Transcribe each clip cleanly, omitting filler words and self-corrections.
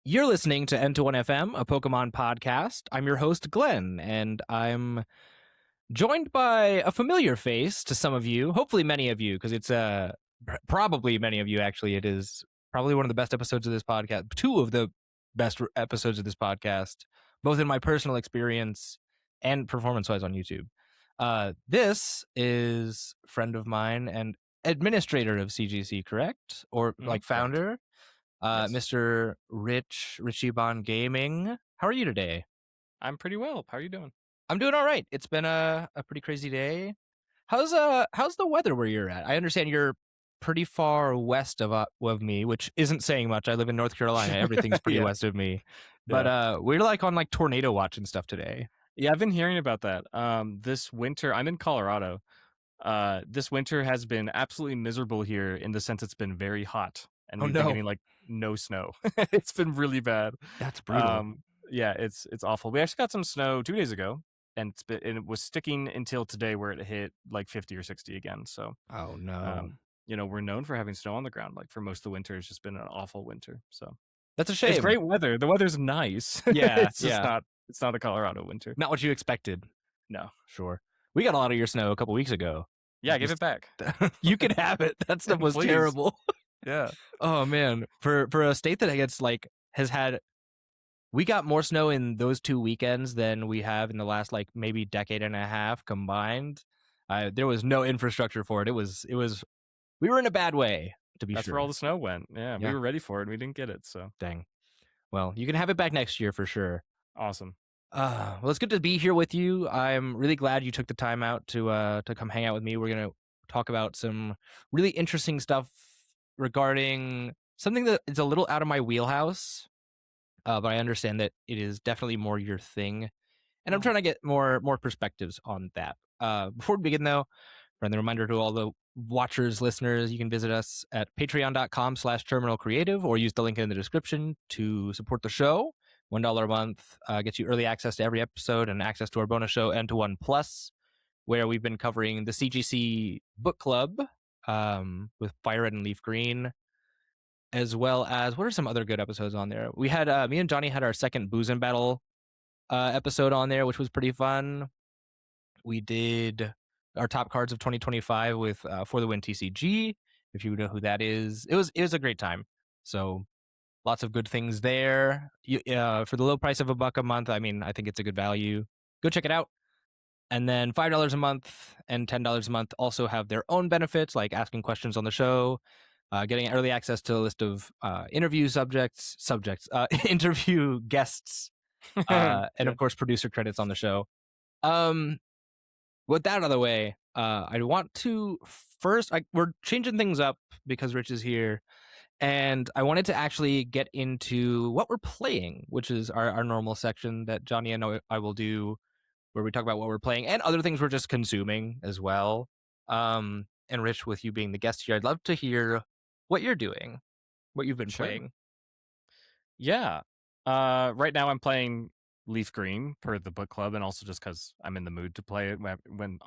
You're listening to N21FM, a Pokemon podcast. I'm your host, Glenn, and I'm joined by a familiar face to some of you, hopefully many of you, because it's probably many of you, actually. It is probably one of the best episodes of this podcast, two of the best episodes of this podcast, both in my personal experience and performance-wise on YouTube. This is a friend of mine and administrator of CGC, correct? Or like founder? Correct. Yes. Mr. RichibanGaming. How are you today? I'm pretty well. How are you doing? I'm doing all right. It's been a pretty crazy day. How's the weather where you're at? I understand you're pretty far west of me, which isn't saying much. I live in North Carolina. Everything's pretty Yeah. west of me. But we're like on like tornado watch and stuff today. Yeah, I've been hearing about that. This winter, I'm in Colorado. This winter has been absolutely miserable here in the sense it's been very hot, and we've been getting like no snow. It's been really bad. That's brutal. Yeah, it's awful. We actually got some snow 2 days ago, and it was sticking until today, where it hit like 50 or 60 again. So, Oh no. we're known for having snow on the ground. Like for most of the winter, it's just been an awful winter. So That's a shame. it's great weather. The weather's nice. Yeah, It's just not. It's not a Colorado winter. Not what you expected. No. Sure. We got a lot of your snow a couple weeks ago. Yeah, give it back. You can have it. That stuff was Please. terrible. Yeah. Oh man, for a state that gets like has had, we got more snow in those 2 weekends than we have in the last like maybe decade and a half combined. There was no infrastructure for it. It was we were in a bad way, to be That's sure. where all the snow went. Yeah, we were ready for it and we didn't get it. So dang. Well, you can have it back next year for sure. Awesome. Well, it's good to be here with you. I'm really glad you took the time out to come hang out with me. We're gonna talk about some really interesting stuff regarding something that is a little out of my wheelhouse, but I understand that it is definitely more your thing, and I'm trying to get more perspectives on that. Before we begin, though, friendly reminder to all the watchers, listeners, you can visit us at patreon.com/terminalcreative or use the link in the description to support the show. $1 a month gets you early access to every episode and access to our bonus show, N21 Plus, where we've been covering the CGC book club with Fire Red and Leaf Green, as well as, what are some other good episodes on there? We had, me and Johnny had our second Booze and Battle episode on there, which was pretty fun. We did our top cards of 2025 with For the Win TCG, if you know who that is. It was a great time. So lots of good things there. For the low price of $1 a month, I mean, I think it's a good value. Go check it out. And then $5 a month and $10 a month also have their own benefits, like asking questions on the show, getting early access to a list of interview interview guests, and of course, producer credits on the show. With that out of the way, I want to first, we're changing things up because Rich is here. And I wanted to actually get into what we're playing, which is our normal section that Johnny and I will do, where we talk about what we're playing and other things we're just consuming as well. And Rich, with you being the guest here, I'd love to hear what you're doing, what you've been playing. Yeah. Right now I'm playing Leaf Green per the book club, and also just because I'm in the mood to play it. When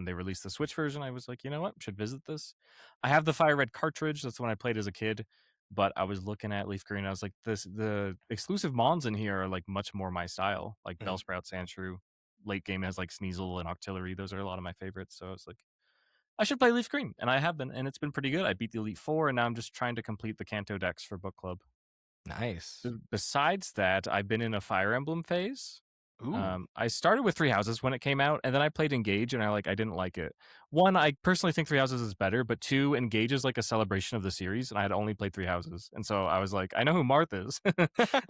they released the Switch version, I was like, you know what, should visit this. I have the Fire Red cartridge. That's the one I played as a kid. But I was looking at Leaf Green. I was like, the exclusive mons in here are like much more my style. Like Bellsprout, Sandshrew. Late game has like Sneasel and Octillery. Those are a lot of my favorites. So I was like, I should play Leaf Green, and I have been, and it's been pretty good. I beat the Elite Four, and now I'm just trying to complete the Kanto decks for book club. Nice. Besides that, I've been in a Fire Emblem phase. I started with Three Houses when it came out, and then I played Engage, and I didn't like it. One, I personally think Three Houses is better, but two, Engage is like a celebration of the series, and I had only played Three Houses, and so I was like, I know who Marth is,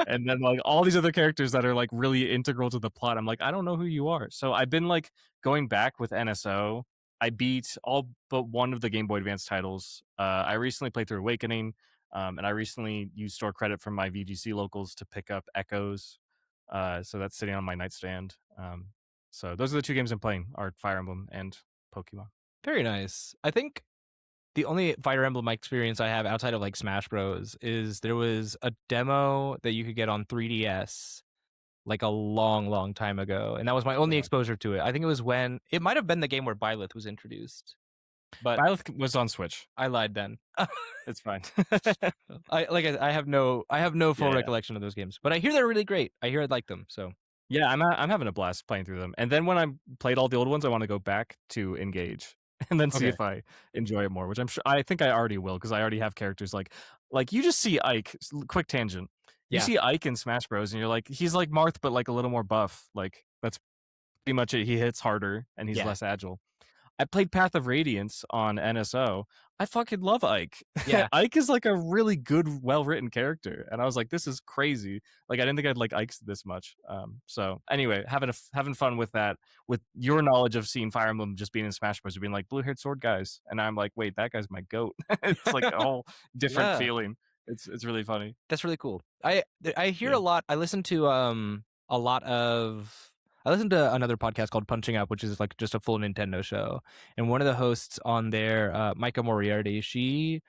and then like all these other characters that are like really integral to the plot, I'm like, I don't know who you are. So I've been like going back with NSO. I beat all but one of the Game Boy Advance titles. I recently played through Awakening. And I recently used store credit from my VGC locals to pick up Echoes. So that's sitting on my nightstand. So those are the two games I'm playing, are Fire Emblem and Pokemon. Very nice. I think the only Fire Emblem experience I have outside of like Smash Bros. Is there was a demo that you could get on 3DS like a long time ago. And that was my only exposure to it. I think it was when, it might have been the game where Byleth was introduced. But Byleth was on Switch. I lied then. It's fine. I have no full Yeah. recollection of those games, but I hear they're really great. I hear I'd like them. So Yeah, I'm having a blast playing through them. And then when I played all the old ones, I want to go back to Engage and then see okay, if I enjoy it more, which I think I already will because I already have characters like you just see Ike. Quick tangent. You yeah, see Ike in Smash Bros. And you're like, he's like Marth, but like a little more buff. Like that's pretty much it. He hits harder and he's yeah, less agile. I played Path of Radiance on NSO. I fucking love Ike. yeah. Ike is like a really good, well-written character, and I was like, this is crazy. Like I didn't think I'd like Ike this much. So anyway, having fun with that, with your knowledge of seeing Fire Emblem just being in Smash Bros. Being like blue-haired sword guys, and I'm like, wait, that guy's my goat. It's like a whole different Yeah. feeling. It's really funny. That's really cool. I hear Yeah. a lot. I listen to a lot of. I listened to another podcast called Punching Up, which is like just a full Nintendo show. And one of the hosts on there, Micah Moriarty, she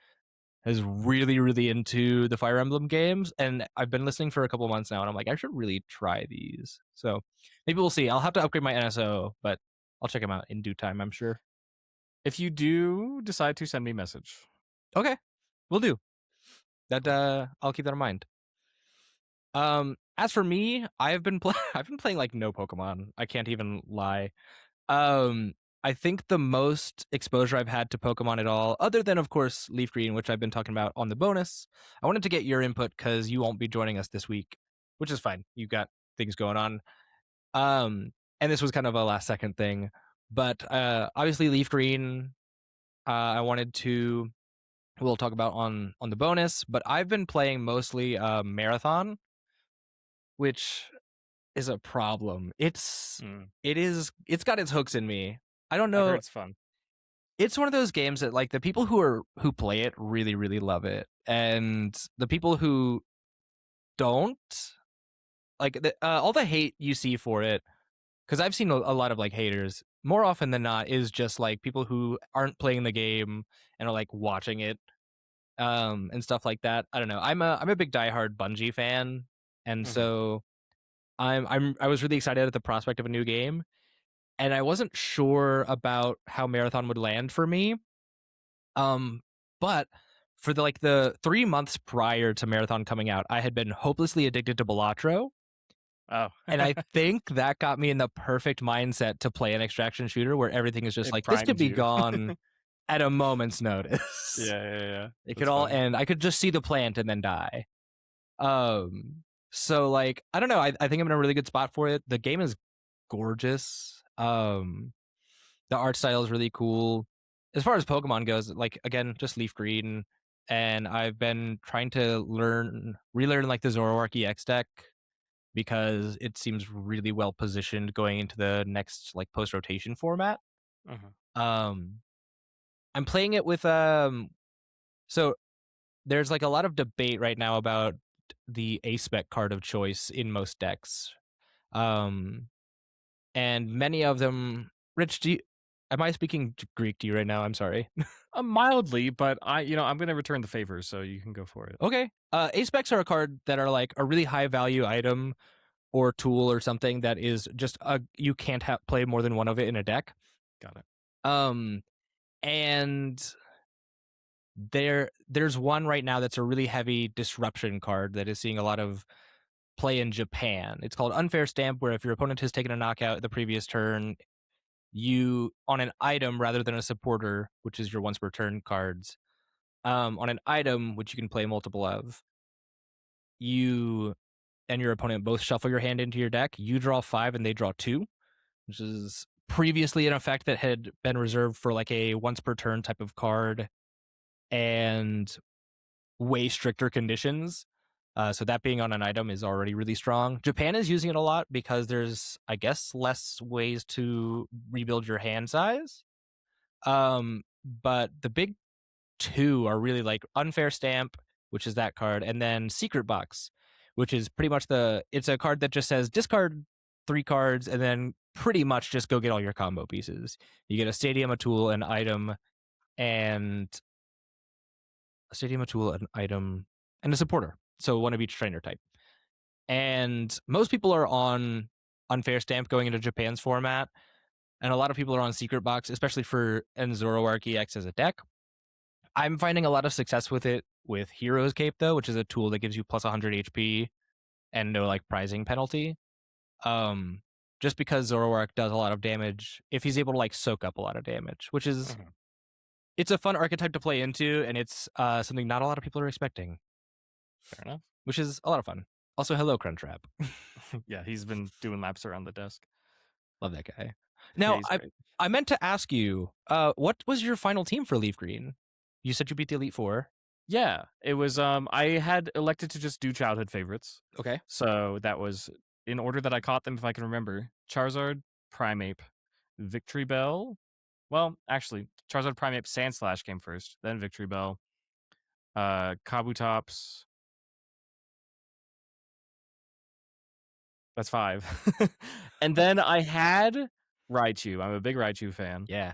is really, really into the Fire Emblem games. And I've been listening for a couple months now, and I'm like, I should really try these. So maybe we'll see. I'll have to upgrade my NSO, but I'll check them out in due time, I'm sure. If you do decide to send me a message, Okay, we'll do. That I'll keep that in mind. As for me, I've been playing like no Pokemon. I can't even lie. I think the most exposure I've had to Pokemon at all, other than of course Leaf Green, which I've been talking about on the bonus. I wanted to get your input because you won't be joining us this week, which is fine. You got things going on. And this was kind of a last second thing, but obviously Leaf Green. I wanted to. We'll talk about on the bonus, but I've been playing mostly Marathon, which is a problem. It's got its hooks in me. I don't I've know. heard it's fun. It's one of those games that like the people who play it really, really love it, and the people who don't, like all the hate you see for it, because I've seen a lot of like haters more often than not, is just like people who aren't playing the game and are like watching it, and stuff like that. I don't know. I'm a big diehard Bungie fan, and so I was really excited at the prospect of a new game, and I wasn't sure about how Marathon would land for me. But for the 3 months prior to Marathon coming out, I had been hopelessly addicted to Balatro. Oh. And I think that got me in the perfect mindset to play an extraction shooter where everything is just It like, this could primed be you. gone at a moment's notice. Yeah. It could all end. I could just see the plant and then die. So like, I don't know. I think I'm in a really good spot for it. The game is gorgeous. The art style is really cool. As far as Pokemon goes, like again, just Leaf Green, and I've been trying to relearn like the Zoroark EX deck because it seems really well positioned going into the next like post rotation format. I'm playing it with so there's like a lot of debate right now about the A-spec card of choice in most decks. And many of them, Rich, am I speaking Greek to you right now? I'm sorry. Mildly, but I'm going to return the favor, so you can go for it. Okay. A-specs are a card that are like a really high value item or tool or something that is just you can't play more than one of it in a deck. Got it. And there's one right now that's a really heavy disruption card that is seeing a lot of play in Japan. It's called Unfair Stamp, where if your opponent has taken a knockout the previous turn, you on an item rather than a supporter, which is your once per turn cards, on an item which you can play multiple of, you and your opponent both shuffle your hand into your deck. You draw 5 and they draw 2, which is previously an effect that had been reserved for like a once per turn type of card and way stricter conditions. So that being on an item is already really strong. Japan is using it a lot because there's, I guess, less ways to rebuild your hand size. But the big two are really like Unfair Stamp, which is that card, and then Secret Box, which is pretty much it's a card that just says discard 3 cards and then pretty much just go get all your combo pieces. You get a Stadium, a tool, an item, and a Stadium, a tool, an item, and a supporter. So one of each trainer type. And most people are on Unfair Stamp going into Japan's format. and a lot of people are on Secret Box, especially for Zoroark EX as a deck. I'm finding a lot of success with it with Hero's Cape, though, which is a tool that gives you plus 100 HP and no like prizing penalty. Just because Zoroark does a lot of damage if he's able to like soak up a lot of damage, which is it's a fun archetype to play into, and it's something not a lot of people are expecting. Fair enough. Which is a lot of fun. Also, hello, Crunchwrap. Yeah, he's been doing laps around the desk. Love that guy. Now, I meant to ask you, what was your final team for Leaf Green? You said you beat the Elite Four. Yeah, it was. I had elected to just do childhood favorites. Okay. So that was in order that I caught them, if I can remember: Charizard, Primeape, Victory Bell. Well, actually, Charizard, Primeape, Sandslash came first, then Victory Bell, Kabutops. That's 5. And then I had Raichu. I'm a big Raichu fan. Yeah.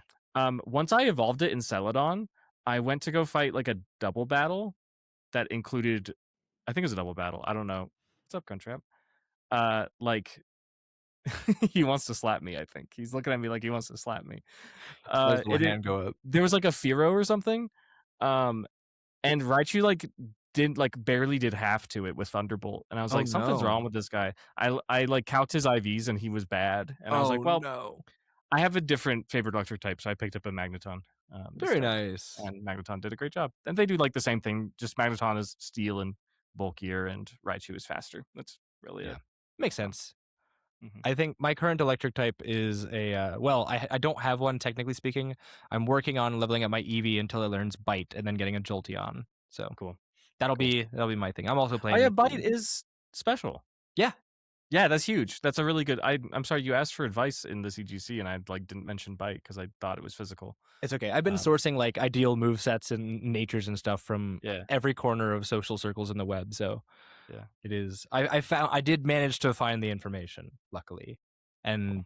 Once I evolved it in Celadon, I went to go fight like a double battle that included, I think it was a double battle. I don't know. What's up, Crunchwrap? Like he wants to slap me, I think. He's looking at me like he wants to slap me. Hand go up. There was like a Fearow or something. And Raichu like didn't like barely did half to it with Thunderbolt. And I was like, something's wrong with this guy. I like calced his IVs and he was bad. And I was like, well, no. I have a different favorite electric type, so I picked up a Magneton. Very nice. And Magneton did a great job. And they do like the same thing, just Magneton is steel and bulkier and Raichu is faster. That's really it. Makes sense. I think my current electric type is a well, I don't have one technically speaking. I'm working on leveling up my Eevee until it learns Bite and then getting a Jolteon. So cool. That'll be my thing. I'm also playing. Oh yeah, Bite is special. Yeah. Yeah, that's huge. That's a really good. I'm sorry you asked for advice in the CGC and I like didn't mention Bite because I thought it was physical. It's okay. I've been sourcing like ideal movesets and natures and stuff from every corner of social circles in the web. So yeah, it is. I did manage to find the information, luckily, and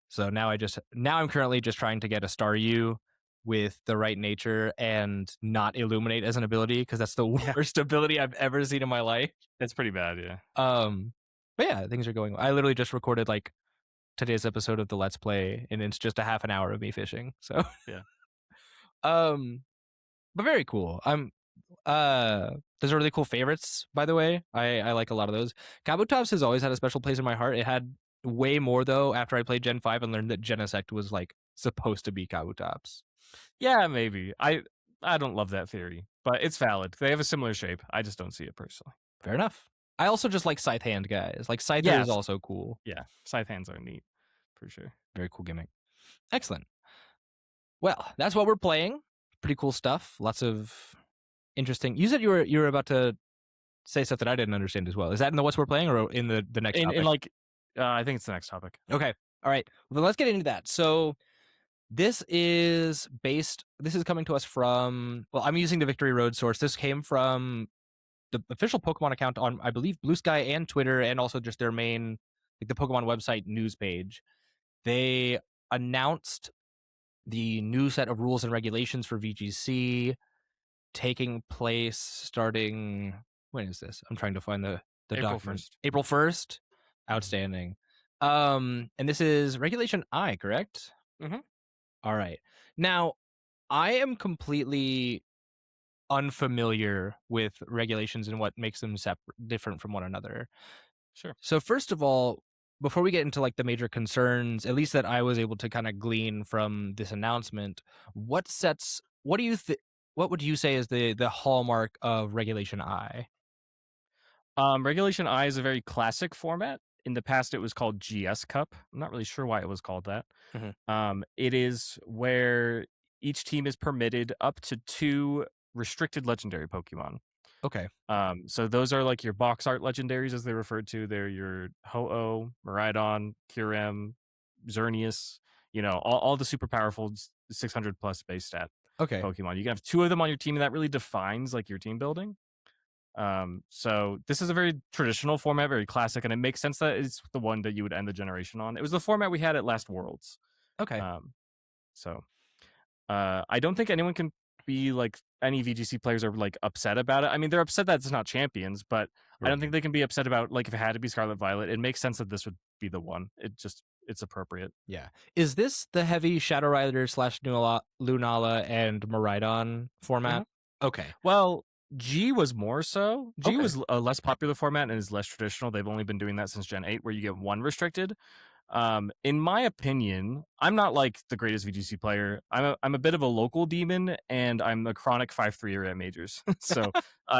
so now I'm currently just trying to get a Staryu with the right nature and not Illuminate as an ability because that's the worst ability I've ever seen in my life. It's pretty bad, yeah. But yeah, things are going well. I literally just recorded like today's episode of the Let's Play, and it's just a half an hour of me fishing. So yeah. But very cool. Those are really cool favorites, by the way. I like a lot of those. Kabutops has always had a special place in my heart. It had way more though after I played Gen 5 and learned that Genesect was like supposed to be Kabutops. Yeah, maybe. I don't love that theory, but it's valid. They have a similar shape. I just don't see it personally. Fair enough. I also just like Scythe Hand guys. Like Scyther is also cool. Yeah, Scythe Hands are neat, for sure. Very cool gimmick. Excellent. Well, that's what we're playing. Pretty cool stuff. Lots of interesting. You said you were about to say stuff that I didn't understand as well. Is that in the what's we're playing or in the next topic? In like, I think it's the next topic. Okay. All right. Well, then let's get into that. So this is coming to us from, well, I'm using the Victory Road source. This came from the official Pokemon account on, I believe, Blue Sky and Twitter, and also just their main, like the Pokemon website news page. They announced the new set of rules and regulations for VGC taking place starting, when is this? I'm trying to find the April document. 1st. April 1st? Outstanding. And this is Regulation I, correct? Mm-hmm. All right. Now, I am completely unfamiliar with regulations and what makes them different from one another. Sure. So first of all, before we get into like the major concerns, at least that I was able to kind of glean from this announcement, what would you say is the hallmark of Regulation I? Regulation I is a very classic format. In the past, it was called GS Cup. I'm not really sure why it was called that. Mm-hmm. It is where each team is permitted up to 2 restricted legendary Pokemon. Okay. So those are like your box art legendaries, as they're referred to. They're your Ho-Oh, Miraidon, Kyurem, Xerneas. You know, all the super powerful 600 plus base stat Pokemon. You can have 2 of them on your team, and that really defines like your team building. So this is a very traditional format, very classic, and it makes sense that it's the one that you would end the generation on. It was the format we had at last Worlds. Okay. So I don't think anyone can be like, any VGC players are like upset about it. I mean, they're upset that it's not Champions, but I don't think they can be upset about like if it had to be Scarlet Violet. It makes sense that this would be the one. It just it's appropriate. Yeah. Is this the heavy Shadow Rider / Lunala and Miraidon format? Mhm. Okay. Well, G was more so. G Okay. was a less popular format and is less traditional. They've only been doing that since Gen 8, where you get one restricted. In my opinion, I'm not like the greatest VGC player. I'm a bit of a local demon, and I'm a chronic 5-3er at majors. So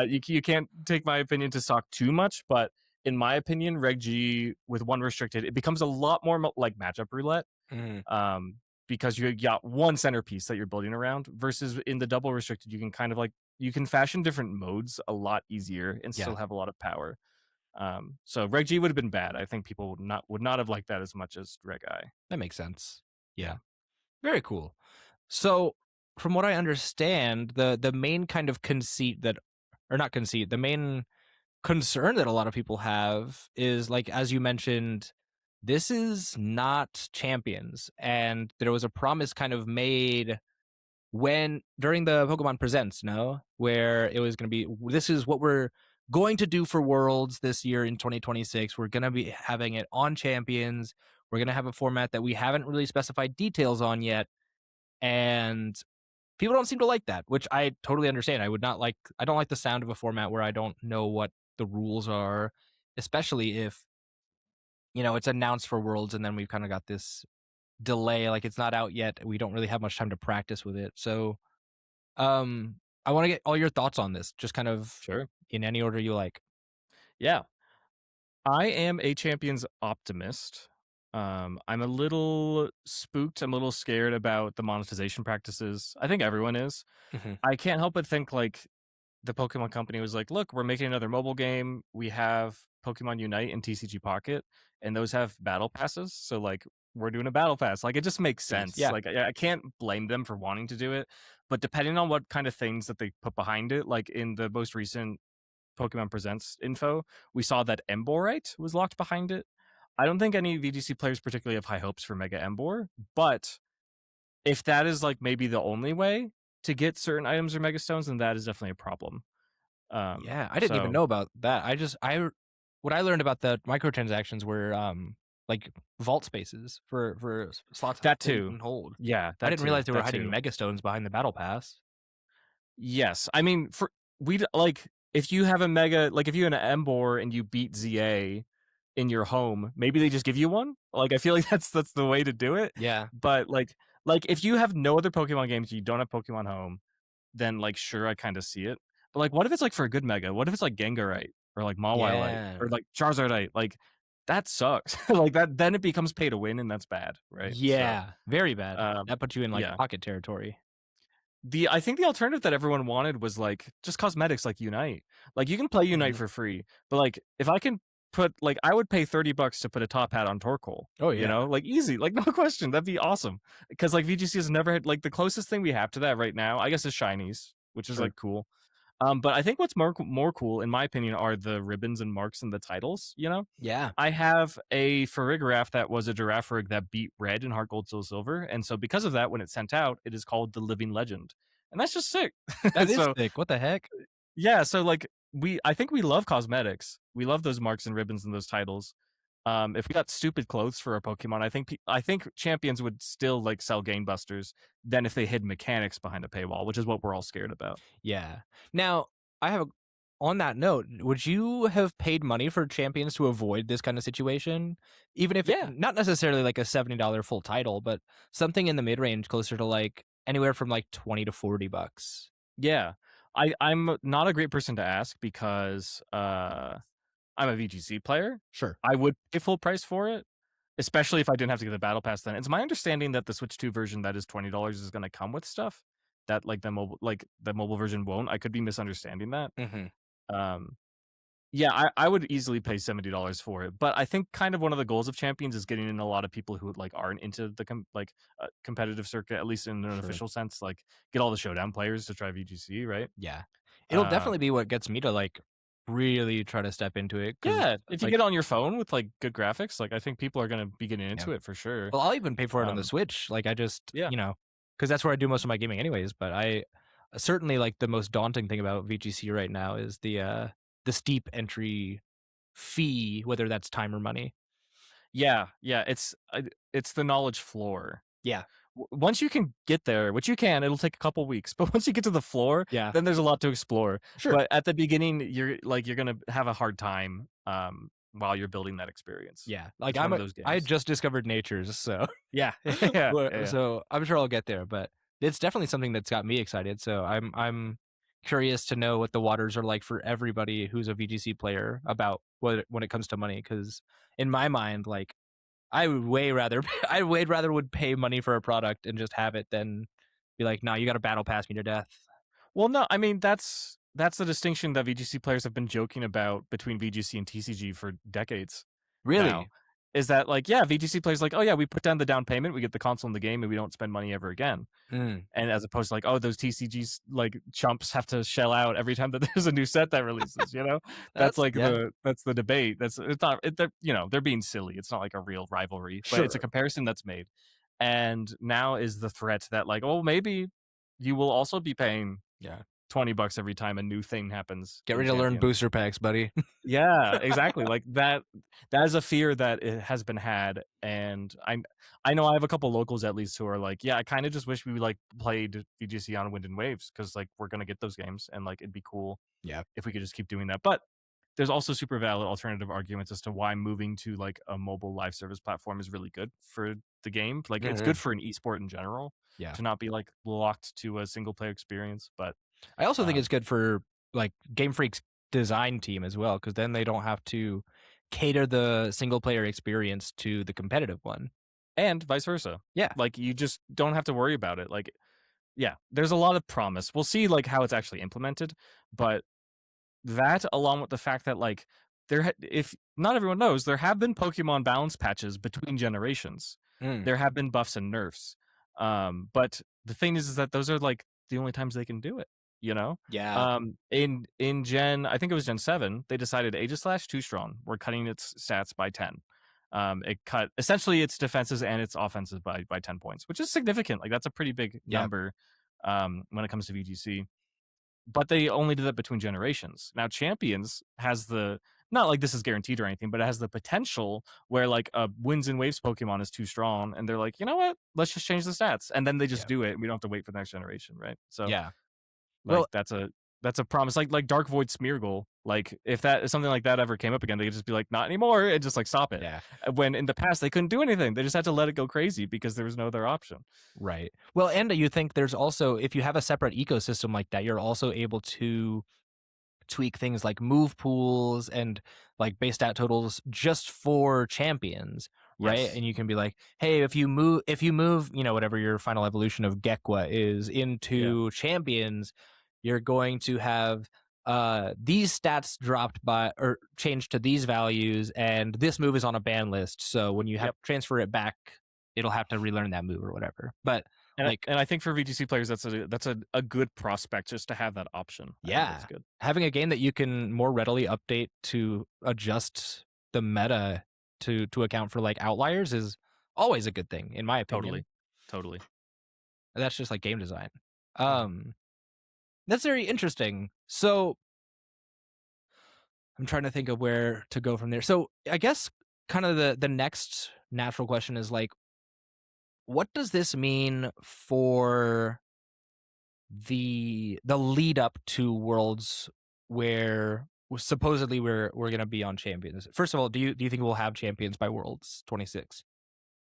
you can't take my opinion to stock too much, but in my opinion, Reg G with one restricted, it becomes a lot more like matchup roulette. Mhm. Because you got one centerpiece that you're building around versus in the double restricted, you can kind of like you can fashion different modes a lot easier and Yeah. still have a lot of power. So Reg G would have been bad. I think people would not have liked that as much as Reg I. That makes sense. Yeah. Yeah. Very cool. So, from what I understand, the main kind of conceit that, or not conceit, the main concern that a lot of people have is, like, as you mentioned, this is not Champions, and there was a promise kind of made when during the Pokemon Presents, no, where it was going to be, this is what we're going to do for Worlds this year in 2026. We're going to be having it on Champions. We're going to have a format that we haven't really specified details on yet, and people don't seem to like that, which I totally understand. I don't like the sound of a format where I don't know what the rules are, especially if, it's announced for Worlds and then we've kind of got this delay, like it's not out yet. We don't really have much time to practice with it. So, um, I want to get all your thoughts on this, just kind of Sure. in any order you like. Yeah. I am a Champions optimist. I'm a little spooked. I'm a little scared about the monetization practices. I think everyone is. Mhm. I can't help but think like the Pokemon Company was like, look, we're making another mobile game. We have Pokemon Unite and TCG Pocket, and those have battle passes. So like we're doing a battle pass. Like it just makes Please. sense. Yeah. Like I can't blame them for wanting to do it. But depending on what kind of things that they put behind it, like in the most recent Pokemon Presents info, we saw that Emborite was locked behind it. I don't think any VGC players particularly have high hopes for Mega Embor, but if that is like maybe the only way to get certain items or Mega Stones, then that is definitely a problem. Yeah, I didn't even So know about that. What I learned about the microtransactions were like vault spaces for slots that that you too. can hold. Yeah, I that didn't too. realize they were That hiding too. megastones behind the battle pass. Yes. I mean, like if you have a mega, like if you have an Embor and you beat ZA in your home, maybe they just give you one. Like I feel like that's the way to do it. Yeah. But like if you have no other Pokemon games, you don't have Pokemon Home, then like sure I kind of see it. But like what if it's like for a good mega? What if it's like Gengarite or like Mawilite Yeah. or like Charizardite? Like that sucks. Like that then it becomes pay to win and that's bad, right? So Yeah. Very bad. um That puts you in like yeah. pocket territory. I think the alternative that everyone wanted was like just cosmetics like Unite. Like you can play Unite Mhm. for free, but like if I can put like I would pay $30 to put a top hat on Torkoal. Oh You yeah. know, like easy, like no question, that'd be awesome. Because like VGC has never had like the closest thing we have to that right now, I guess, is shinies, which is Sure. like cool. But I think what's more cool, in my opinion, are the ribbons and marks and the titles. You know, Yeah. I have a Farigiraf that was a giraffe rig that beat red in Heart Gold Soul Silver, and so because of that, when it's sent out, it is called the Living Legend, and that's just sick. That is So sick. What the heck? yeah, so like I think we love cosmetics. We love those marks and ribbons and those titles. If we got stupid clothes for our Pokemon, I think Champions would still like sell gangbusters than if they hid mechanics behind a paywall, which is what we're all scared about. Yeah. Now, I have a, on that note, would you have paid money for champions to avoid this kind of situation? Even if Yeah, not necessarily like a $70 full title, but something in the mid range closer to like anywhere from like 20 to $40. yeah. I'm not a great person to ask because I'm a VGC player. Sure. I would pay full price for it, especially if I didn't have to get the battle pass. Then it's my understanding that the Switch 2 version that is $20 is going to come with stuff that the mobile version won't. I could be misunderstanding that. Hmm. Um, yeah, I would easily pay $70 for it, but I think kind of one of the goals of Champions is getting in a lot of people who like aren't into the competitive circuit, at least in an Sure. official sense. Like get all the showdown players to try VGC, right? Yeah. It'll definitely Um, be what gets me to like really try to step into it because yeah, if you like, get on your phone with like good graphics, like I think people are gonna be getting yeah. into it for sure. Well, I'll even pay for it on the Um, Switch. Like I just, yeah, because that's where I do most of my gaming anyways. But I certainly like the most daunting thing about VGC right now is the steep entry fee, whether that's time or money. Yeah, it's the knowledge floor. Yeah. Once you can get there, which you can, it'll take a couple weeks. But once you get to the floor, Yeah. then there's a lot to explore. Sure. But at the beginning, you're gonna have a hard time while you're building that experience. Yeah. Like It's one of those I games. just discovered Nature's, so Yeah, yeah. so I'm sure I'll get there, but it's definitely something that's got me excited. So I'm curious to know what the waters are like for everybody who's a VGC player about when it comes to money. Because in my mind, like I would way rather would pay money for a product and just have it than be like, no, you got to battle pass me to death. Well, no, I mean that's the distinction that VGC players have been joking about between VGC and TCG for decades now. Really? Is that like, yeah, VGC players like, oh yeah, we put down the down payment, we get the console in the game, and we don't spend money ever again. Mm. And as opposed to like, oh, those TCGs like chumps have to shell out every time that there's a new set that releases, you know? That's like that's the debate. It's not they're being silly. It's not like a real rivalry, but it's a Sure. comparison that's made. And now is the threat that like, oh, maybe you will also be paying Yeah. $20 every time a new thing happens. Get ready to learn booster packs, buddy. Yeah, exactly. Like that is a fear that it has been had, and I know I have a couple locals at least who are like, yeah, I kind of just wish we like played VGC on Wind and Waves because like we're gonna get those games and like it'd be cool Yeah. if we could just keep doing that. But there's also super valid alternative arguments as to why moving to like a mobile live service platform is really good for the game. Like it's good for an esport in general Yeah. to not be like locked to a single player experience. But I also think it's good for like Game Freak's design team as well, because then they don't have to cater the single player experience to the competitive one. And vice versa. Yeah. Like you just don't have to worry about it. Like, yeah, there's a lot of promise. We'll see like how it's actually implemented, but that along with the fact that like if not everyone knows, there have been Pokemon balance patches between generations. There have been buffs and nerfs. But the thing is that those are like the only times they can do it, you know? Yeah. In Gen, I think it was Gen 7, they decided Aegislash too strong. We're cutting its stats by 10. It cut essentially its defenses and its offenses by 10 points, which is significant. Like that's a pretty big number when it comes to VGC. But they only did that between generations. Now Champions has the not like this is guaranteed or anything, but it has the potential where like a Winds and Waves Pokemon is too strong, and they're like, you know what? Let's just change the stats, and then they just do it, and we don't have to wait for the next generation, right? So Yeah. like Well, that's a promise. Like Dark Void Smeargle. Like if something like that ever came up again, they could just be like, not anymore, and just like stop it. yeah. When in the past they couldn't do anything, they just had to let it go crazy because there was no other option. Right. Well, and you think there's also, if you have a separate ecosystem like that, you're also able to tweak things like move pools and like base stat totals just for champions, right? Yes. And you can be like, hey, if you move, whatever your final evolution of Gekwa is into champions, you're going to have these stats dropped by or changed to these values, and this move is on a ban list. So when you have to transfer it back, it'll have to relearn that move or whatever. But and I think for VGC players, that's a good prospect just to have that option. Yeah, that's good. Having a game that you can more readily update to adjust the meta to account for like outliers is always a good thing, in my opinion. Totally. That's just like game design. That's very interesting. So I'm trying to think of where to go from there. So I guess kind of the next natural question is like, what does this mean for the lead up to Worlds where supposedly we're going to be on Champions? First of all, do you think we'll have Champions by Worlds 26?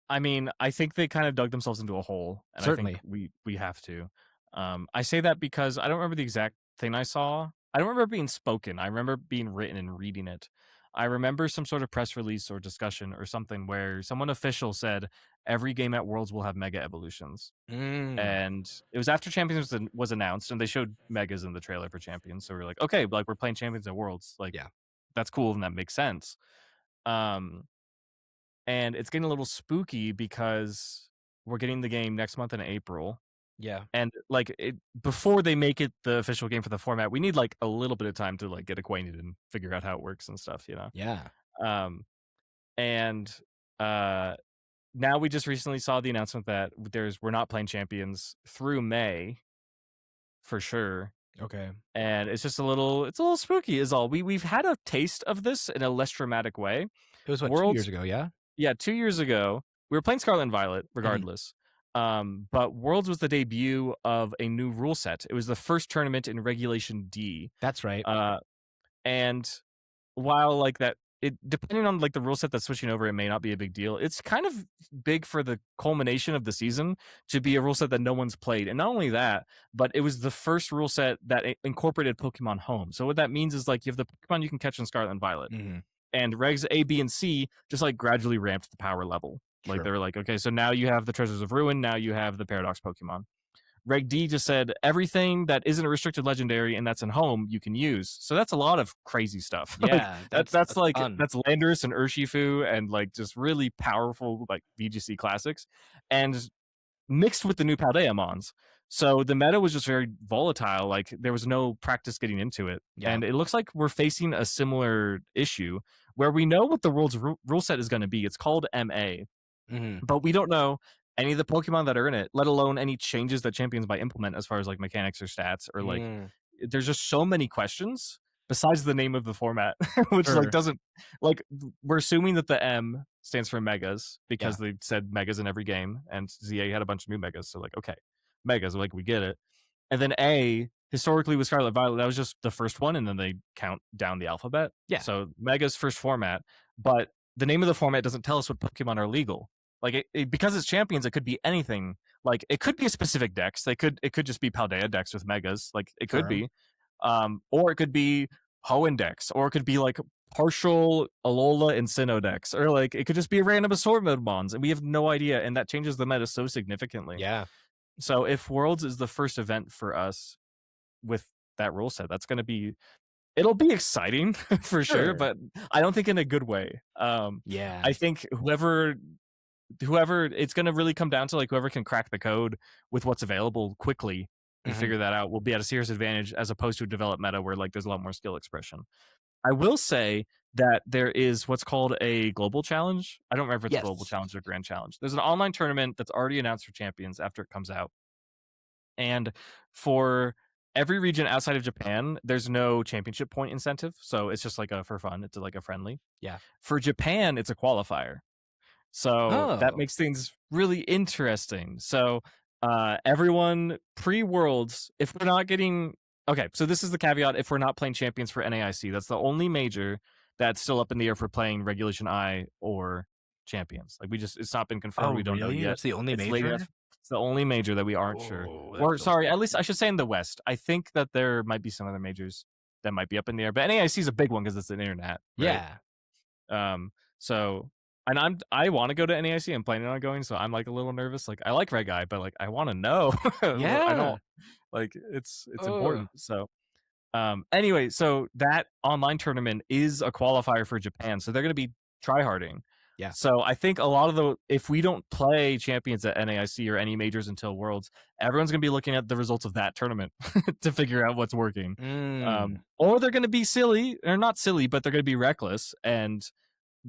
I mean, I think they kind of dug themselves into a hole, and Certainly. I think we have to. I say that because I don't remember the exact thing I saw. I don't remember it being spoken. I remember being written and reading it. I remember some sort of press release or discussion or something where someone official said every game at Worlds will have mega evolutions. And it was after Champions was announced, and they showed megas in the trailer for Champions. So we were like, okay, like we're playing Champions at Worlds. Like, that's cool, and that makes sense. And it's getting a little spooky because we're getting the game next month in April. Yeah. And like before they make it the official game for the format, we need like a little bit of time to like get acquainted and figure out how it works and stuff, you know? Yeah. And now we just recently saw the announcement that we're not playing Champions through May for sure. Okay. And it's just a little spooky is all. We've had a taste of this in a less dramatic way. It was 2 years ago, yeah? Yeah, 2 years ago, we were playing Scarlet and Violet regardless. But Worlds was the debut of a new rule set. It was the first tournament in Regulation D. That's right. And while like that, it depending on like the rule set that's switching over, it may not be a big deal. It's kind of big for the culmination of the season to be a rule set that no one's played. And not only that, but it was the first rule set that incorporated Pokemon Home. So what that means is like you have the Pokemon you can catch in Scarlet and Violet. And regs A, B, and C just like gradually ramped the power level. Like they were like, okay, so now you have the Treasures of Ruin, now you have the Paradox Pokemon. Reg D just said everything that isn't a restricted legendary and that's in home you can use. So that's a lot of crazy stuff. Yeah, that's fun. that's Landorus and Urshifu and like just really powerful like VGC classics, and mixed with the new Paldeamons. So the meta was just very volatile. Like there was no practice getting into it. Yeah. And it looks like we're facing a similar issue where we know what the world's rule set is going to be. It's called MA, but we don't know any of the Pokemon that are in it, let alone any changes that champions might implement as far as like mechanics or stats or like there's just so many questions besides the name of the format, which like doesn't like we're assuming that the M stands for megas because they said megas in every game, and ZA had a bunch of new megas, so like okay, megas, like we get it. And then A historically with Scarlet Violet, that was just the first one, and then they count down the alphabet. Yeah. So megas first format, but the name of the format doesn't tell us what Pokemon are legal. Like because it's champions, it could be anything. Like it could be a specific dex. It could just be Paldea dex with megas. Like it could be, or it could be Hoenn dex, or it could be like partial Alola and Sinnoh dex, or like it could just be a random assortment of mons, and we have no idea, and that changes the meta so significantly. Yeah. So if Worlds is the first event for us with that rule set, that's going to be. It'll be exciting for sure, but I don't think in a good way. Yeah. I think whoever it's going to really come down to like whoever can crack the code with what's available quickly and figure that out will be at a serious advantage as opposed to a developed meta where like there's a lot more skill expression. I will say that there is what's called a global challenge. I don't remember if it's a global challenge or grand challenge. There's an online tournament that's already announced for champions after it comes out. And for every region outside of Japan, there's no championship point incentive. So it's just like for fun. It's like a friendly. Yeah. For Japan, it's a qualifier. So that makes things really interesting. So everyone pre-Worlds, if we're not getting... Okay, so this is the caveat. If we're not playing champions for NAIC, that's the only major that's still up in the air for playing Regulation I or champions. Like it's not been confirmed. We don't know yet. That's the only major? It's the only major that we aren't sure. Or sorry, at least I should say in the West. I think that there might be some other majors that might be up in the air. But NAIC is a big one because it's an internet. Right? Yeah. So... And I want to go to NAIC. I'm planning on going, so I'm like a little nervous. Like I like Reg Eye, but like I want to know. Yeah. I don't like it's important. So anyway, so that online tournament is a qualifier for Japan. So they're gonna be tryharding. Yeah. So I think a lot of if we don't play champions at NAIC or any majors until Worlds, everyone's gonna be looking at the results of that tournament to figure out what's working. Or they're gonna be silly, or not silly, but they're gonna be reckless and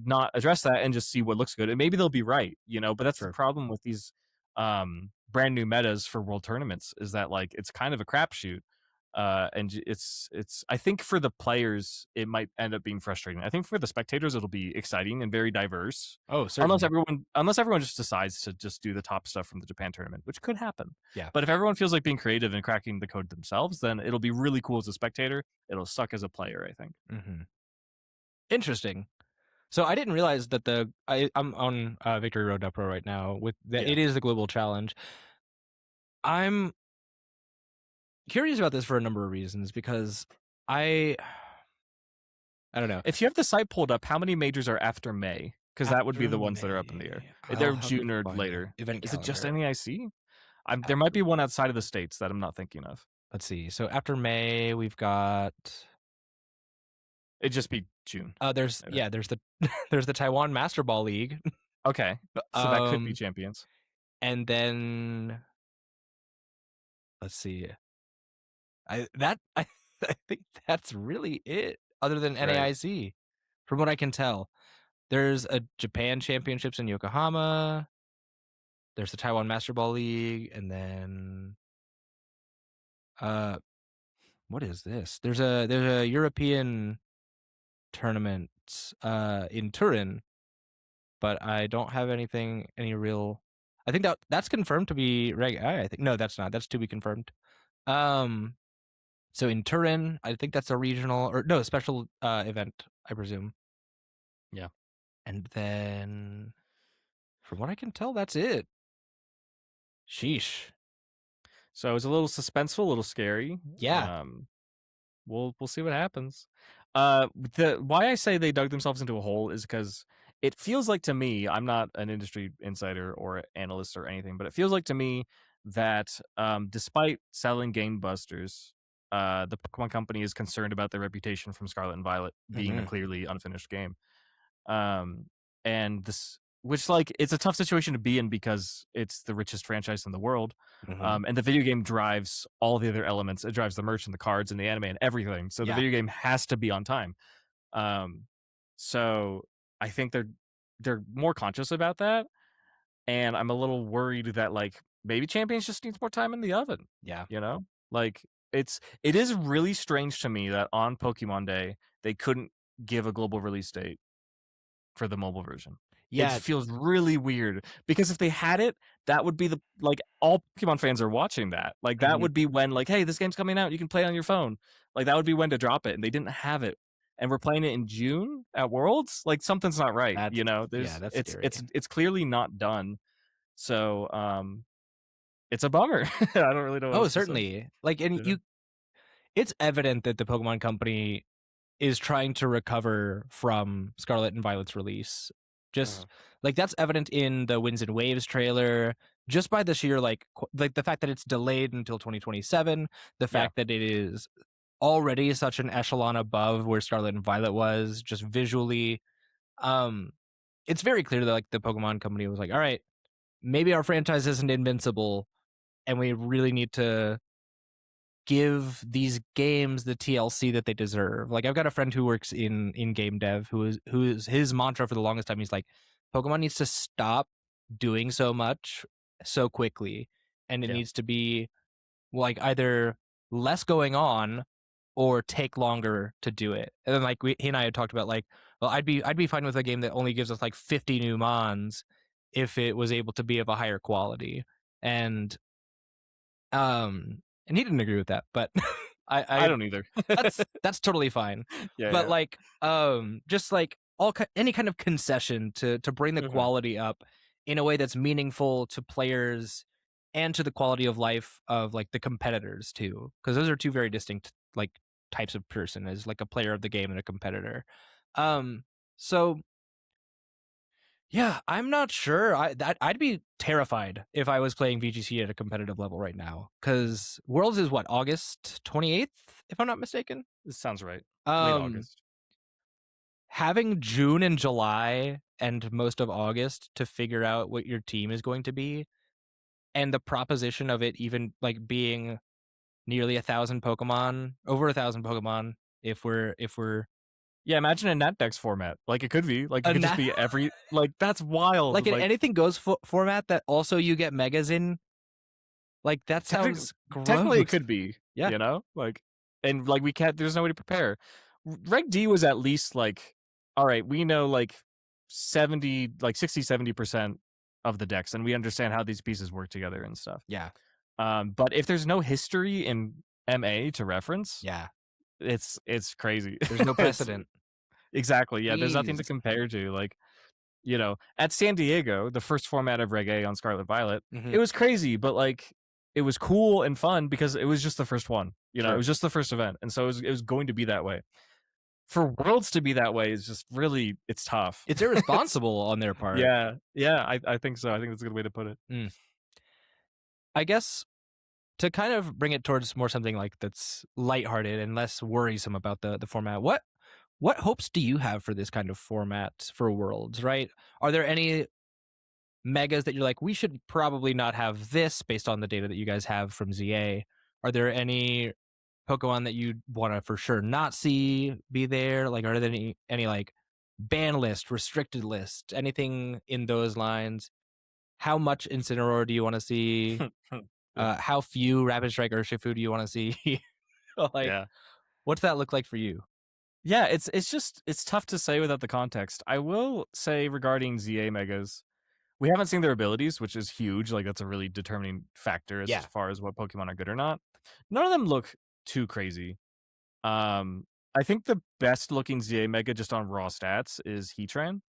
not address that and just see what looks good, and maybe they'll be right, but that's the problem with these brand new metas for world tournaments is that like it's kind of a crapshoot, and it's I think for the players it might end up being frustrating. I think for the spectators it'll be exciting and very diverse. Unless everyone just decides to just do the top stuff from the Japan tournament, which could happen. Yeah. But if everyone feels like being creative and cracking the code themselves, then it'll be really cool as a spectator. It'll suck as a player, I think. Interesting. So I didn't realize that I'm on victoryroad.pro right now with that it is the global challenge. I'm curious about this for a number of reasons because I don't know. If you have the site pulled up, how many majors are after May? Because that would be the ones that are up in the air. They're June or later. Is it just NAIC? There might be one outside of the States that I'm not thinking of. Let's see. So after May, we've got... It'd just be June. There's the Taiwan Master Ball League. Okay, so that could be champions. And then let's see. I think that's really it. Other than NAIC, from what I can tell, there's a Japan Championships in Yokohama. There's the Taiwan Master Ball League, and then what is this? There's a European tournament in Turin but I don't have any real. I think that's confirmed to be Reg I think no, that's not. That's to be confirmed. So in Turin, I think that's a regional or no special event, I presume. Yeah. And then, from what I can tell, that's it. Sheesh. So it's a little suspenseful, a little scary. Yeah. We'll see what happens. The why I say they dug themselves into a hole is because it feels like to me, I'm not an industry insider or analyst or anything, but it feels like to me that despite selling Game Busters, the Pokemon Company is concerned about their reputation from Scarlet and Violet being a clearly unfinished game. And this, which like it's a tough situation to be in because it's the richest franchise in the world, and the video game drives all the other elements. It drives the merch and the cards and the anime and everything. So the video game has to be on time. So I think they're more conscious about that, and I'm a little worried that like maybe Champions just needs more time in the oven. Yeah. You know, like it is really strange to me that on Pokemon Day they couldn't give a global release date for the mobile version. Yeah. It feels really weird because if they had it, that would be the like all Pokemon fans are watching that. Like that would be when like, hey, this game's coming out, you can play it on your phone. Like that would be when to drop it, and they didn't have it. And we're playing it in June at Worlds. Like something's not right. That's, You know, yeah, that's scary. it's clearly not done. So it's a bummer. I don't really know. What else to say. Certainly. Like, and it's evident that the Pokemon Company is trying to recover from Scarlet and Violet's release. Just like that's evident in the Winds and Waves trailer, just by the sheer like the fact that it's delayed until 2027, the fact that it is already such an echelon above where Scarlet and Violet was, just visually. It's very clear that like the Pokemon Company was like, all right, maybe our franchise isn't invincible, and we really need to give these games the TLC that they deserve. Like I've got a friend who works in game dev who is his mantra for the longest time. He's like, Pokemon needs to stop doing so much so quickly, and it needs to be like either less going on or take longer to do it. And then like he and I had talked about like, well, I'd be fine with a game that only gives us like 50 new mons if it was able to be of a higher quality. And he didn't agree with that, but I don't either. that's totally fine. But like just like any kind of concession to bring the quality up in a way that's meaningful to players and to the quality of life of like the competitors too, because those are two very distinct like types of person, as like a player of the game and a competitor. So yeah, I'm not sure. I'd be terrified if I was playing VGC at a competitive level right now, because Worlds is what, August 28th, if I'm not mistaken. This sounds right. Late August. Having June and July and most of August to figure out what your team is going to be, and the proposition of it even like being nearly 1,000 Pokemon, over 1,000 Pokemon, if we're yeah, imagine a NetDex format. Like it could be. Like it could just be every like that's wild. Like an anything goes format that also you get megas in. Like that sounds gross. Technically it could be. Yeah. You know? Like and like we can't there's no way to prepare. Reg D was at least like, all right, we know like 60-70% of the decks, and we understand how these pieces work together and stuff. Yeah. But if there's no history in MA to reference, it's crazy. There's no precedent. Exactly. Yeah, there's nothing to compare to. Like, you know, at San Diego, the first format of Reggae on Scarlet Violet, it was crazy, but like it was cool and fun because it was just the first one. You know, it was just the first event, and so it was going to be that way. For Worlds to be that way is just really it's tough. It's irresponsible on their part. Yeah, I think so. I think that's a good way to put it. I guess to kind of bring it towards more something like that's lighthearted and less worrisome about the format. What hopes do you have for this kind of format for Worlds, right? Are there any megas that you're like, we should probably not have this based on the data that you guys have from ZA? Are there any Pokemon that you want to for sure not see be there? Like, are there any like ban list, restricted list, anything in those lines? How much Incineroar do you want to see? How few Rapid Strike Urshifu do you want to see? Like, what's that look like for you? Yeah, it's tough to say without the context. I will say regarding ZA Megas, we haven't seen their abilities, which is huge. Like that's a really determining factor as far as what Pokemon are good or not. None of them look too crazy. I think the best looking ZA Mega just on raw stats is Heatran.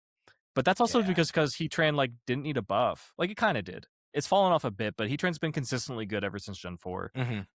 But that's also because Heatran like didn't need a buff. Like it kind of did. It's fallen off a bit, but Heatran's been consistently good ever since Gen 4.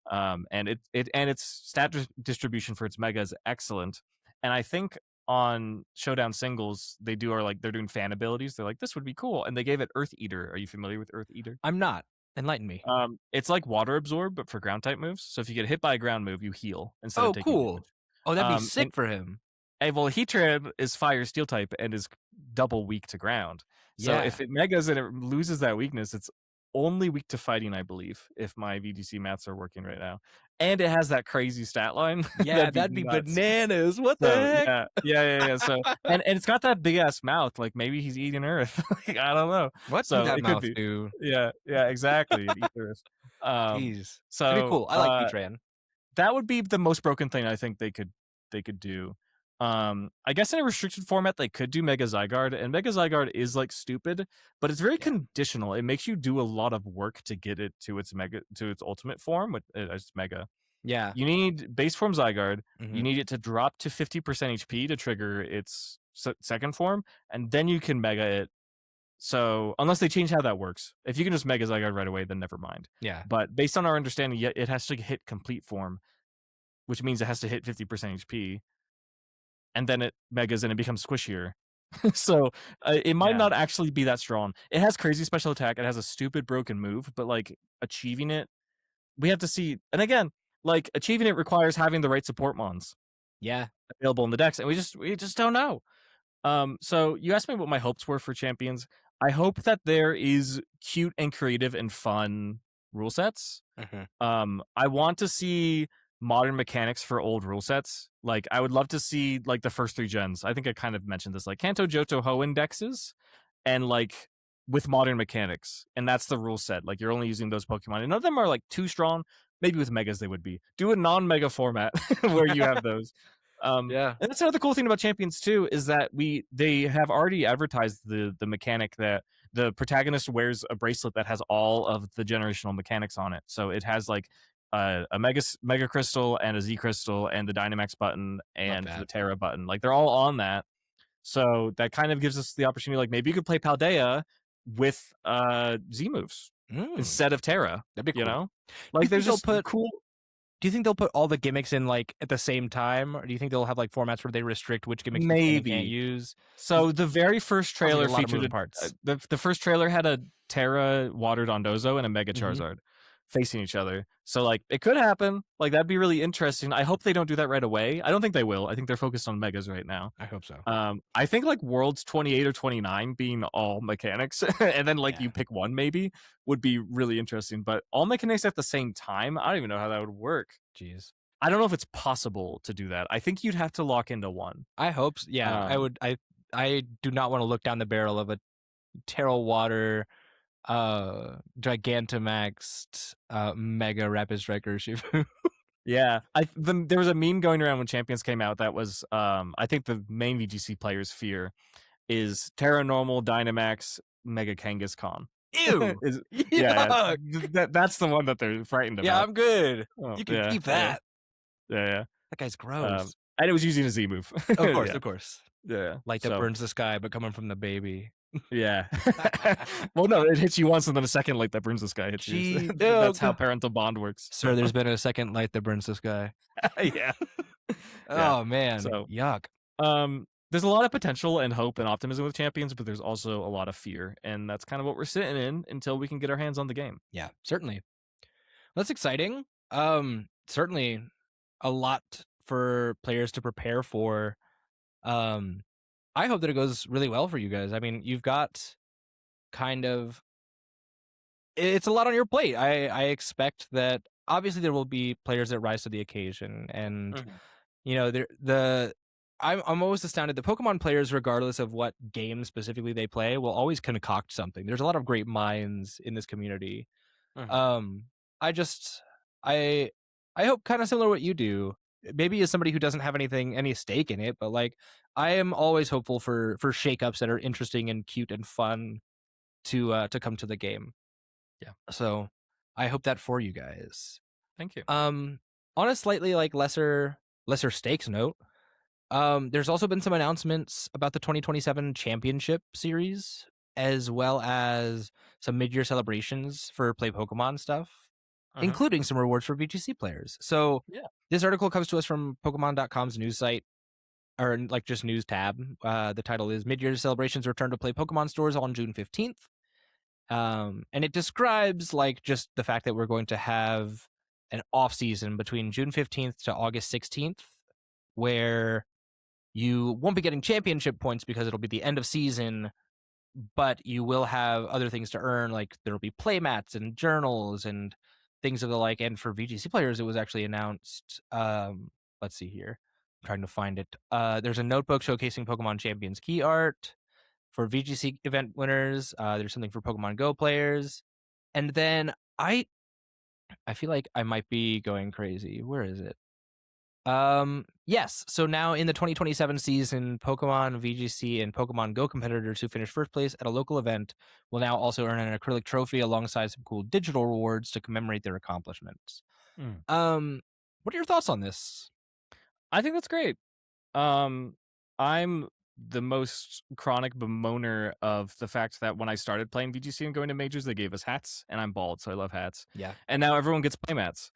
And its stat distribution for its Mega is excellent. And I think on Showdown singles, they're doing fan abilities. They're like, this would be cool. And they gave it Earth Eater. Are you familiar with Earth Eater? I'm not. Enlighten me. It's like Water Absorb, but for ground type moves. So if you get hit by a ground move, you heal instead of taking damage. Oh, that'd be sick for him. Hey, well, Heatran is Fire Steel type and is double weak to ground. So if it megas and it loses that weakness, it's only weak to fighting, I believe, if my VGC maths are working right now. And it has that crazy stat line. Yeah, that'd be bananas. What the heck? Yeah. So and it's got that big ass mouth. Like maybe he's eating Earth. Like, I don't know. What so that it mouth could be. do? Yeah, exactly. It eats Earth. Jeez. So pretty cool. I like Heatran. That would be the most broken thing I think they could do. I guess in a restricted format they could do Mega Zygarde, and Mega Zygarde is like stupid, but it's very conditional. It makes you do a lot of work to get it to its ultimate form, with its Mega. Yeah. You need base form Zygarde. You need it to drop to 50% HP to trigger its second form, and then you can Mega it. So unless they change how that works, if you can just Mega Zygarde right away, then never mind. Yeah. But based on our understanding, it has to hit complete form, which means it has to hit 50% HP. And then it megas and it becomes squishier. So it might not actually be that strong. It has crazy special attack. It has a stupid broken move, but like achieving it, we have to see. And again, like achieving it requires having the right support mons. Yeah, available in the decks, and we just don't know. So you asked me what my hopes were for champions. I hope that there is cute and creative and fun rule sets. I want to see modern mechanics for old rule sets. Like I would love to see like the first 3 gens. I think I kind of mentioned this, like Kanto, Johto, Hoenn dexes, and like with modern mechanics. And that's the rule set. Like you're only using those Pokemon. And none of them are like too strong. Maybe with megas they would be. Do a non-mega format where you have those. And that's another cool thing about champions too, is that they have already advertised the mechanic that the protagonist wears a bracelet that has all of the generational mechanics on it. So it has like a mega crystal and a Z crystal and the Dynamax button and the Terra button. Like they're all on that. So that kind of gives us the opportunity, like maybe you could play Paldea with Z moves instead of Terra. That'd be cool. You know? Like there's just cool. Do you think they'll put all the gimmicks in like at the same time, or do you think they'll have like formats where they restrict which gimmicks you can't use? So the very first trailer featured parts. The first trailer had a Terra Water Dondozo and a Mega Charizard facing each other. So like it could happen. Like that'd be really interesting. I hope they don't do that right away. I don't think they will. I think they're focused on megas right now. I hope so. I think like Worlds 28 or 29 being all mechanics and then like you pick one maybe would be really interesting. But all mechanics at the same time, I don't even know how that would work. Jeez. I don't know if it's possible to do that. I think you'd have to lock into one. I hope so. Yeah, I would. I do not want to look down the barrel of a Terra Water Gigantamaxed Mega Rapid Striker Shifu. Yeah, there was a meme going around when Champions came out that was I think the main VGC players' fear is Terra Normal Dynamax Mega Kangaskhan. Ew. That's the one that they're frightened about. Yeah, I'm good. You can keep that. Yeah. That guy's gross. And it was using a Z move. Of course. Yeah. Light that burns the sky, but coming from the baby. Yeah. Well, no, it hits you once and then a second light that burns the sky hits you. That's how parental bond works. Sir, there's been a second light that burns the sky. Yeah. Oh, man. So, yuck. There's a lot of potential and hope and optimism with Champions, but there's also a lot of fear. And that's kind of what we're sitting in until we can get our hands on the game. Yeah, certainly. That's exciting. Certainly a lot for players to prepare for. I hope that it goes really well for you guys. I mean, you've got kind of, it's a lot on your plate. I expect that obviously there will be players that rise to the occasion, and you know, I'm always astounded. The Pokemon players, regardless of what game specifically they play, will always concoct something. There's a lot of great minds in this community. I hope kind of similar to what you do. maybe as somebody who doesn't have any stake in it, but like I am always hopeful for shakeups that are interesting and cute and fun to come to the game. Yeah. So I hope that for you guys. Thank you. On a slightly like lesser stakes note, there's also been some announcements about the 2027 championship series, as well as some mid-year celebrations for Play Pokemon stuff, including some rewards for VGC players. So Yeah. this article comes to us from Pokemon.com's news site, or like just news tab. The title is Mid-Year Celebrations Return to Play Pokemon Stores on June 15th. And it describes like just the fact that we're going to have an off season between June 15th to August 16th, where you won't be getting championship points because it'll be the end of season, but you will have other things to earn, like there'll be playmats and journals and things of the like. And for VGC players, it was actually announced. Let's see here. I'm trying to find it. There's a notebook showcasing Pokemon Champions key art for VGC event winners. There's something for Pokemon Go players. And then I feel like I might be going crazy. Where is it? Yes. So now in the 2027 season, Pokemon VGC and Pokemon Go competitors who finish first place at a local event will now also earn an acrylic trophy alongside some cool digital rewards to commemorate their accomplishments. What are your thoughts on this? I think that's great. I'm the most chronic bemoaner of the fact that when I started playing VGC and going to majors, they gave us hats, and I'm bald, so I love hats. Yeah. And now everyone gets playmats.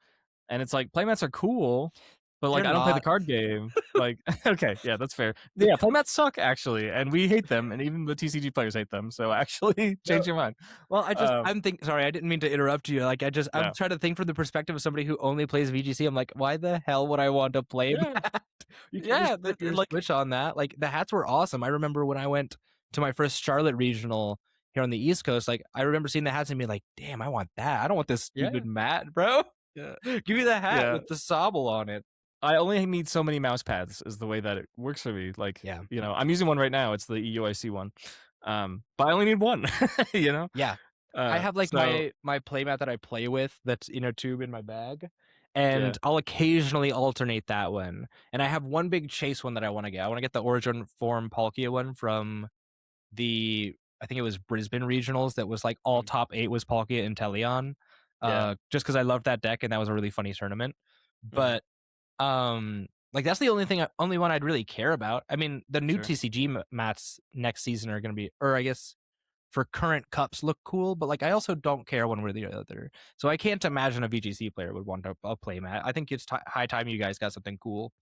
And it's like, playmats are cool, but like They're I don't play the not. card game. Like, okay, yeah, that's fair. Yeah, playmats suck actually, and we hate them, and even the TCG players hate them. So actually, change your mind. Well, I'm thinking. Sorry, I didn't mean to interrupt you. Like, I'm No. trying to think from the perspective of somebody who only plays VGC. I'm like, why the hell would I want to play Yeah. that? You can Yeah, just flip your like switch on that. Like, the hats were awesome. I remember when I went to my first Charlotte regional here on the East Coast. Like, I remember seeing the hats and being like, damn, I want that. I don't want this stupid mat, bro. Yeah. Give me the hat Yeah. with the sobble on it. I only need so many mouse pads is the way that it works for me. Like, Yeah. you know, I'm using one right now. It's the EUIC one. But I only need one, you know? Yeah. I have like so, my playmat that I play with that's in a tube in my bag. And yeah. I'll occasionally alternate that one. And I have one big chase one that I want to get. I want to get the Origin Form Palkia one from I think it was Brisbane Regionals that was like all top 8 was Palkia and Teleon. Just because I loved that deck and that was a really funny tournament. But like that's the only one I'd really care about. I mean, the new TCG mats next season are going to be, or I guess for current cups look cool, but like I also don't care one way or the other. So I can't imagine a VGC player would want a play mat. I think it's high time you guys got something cool.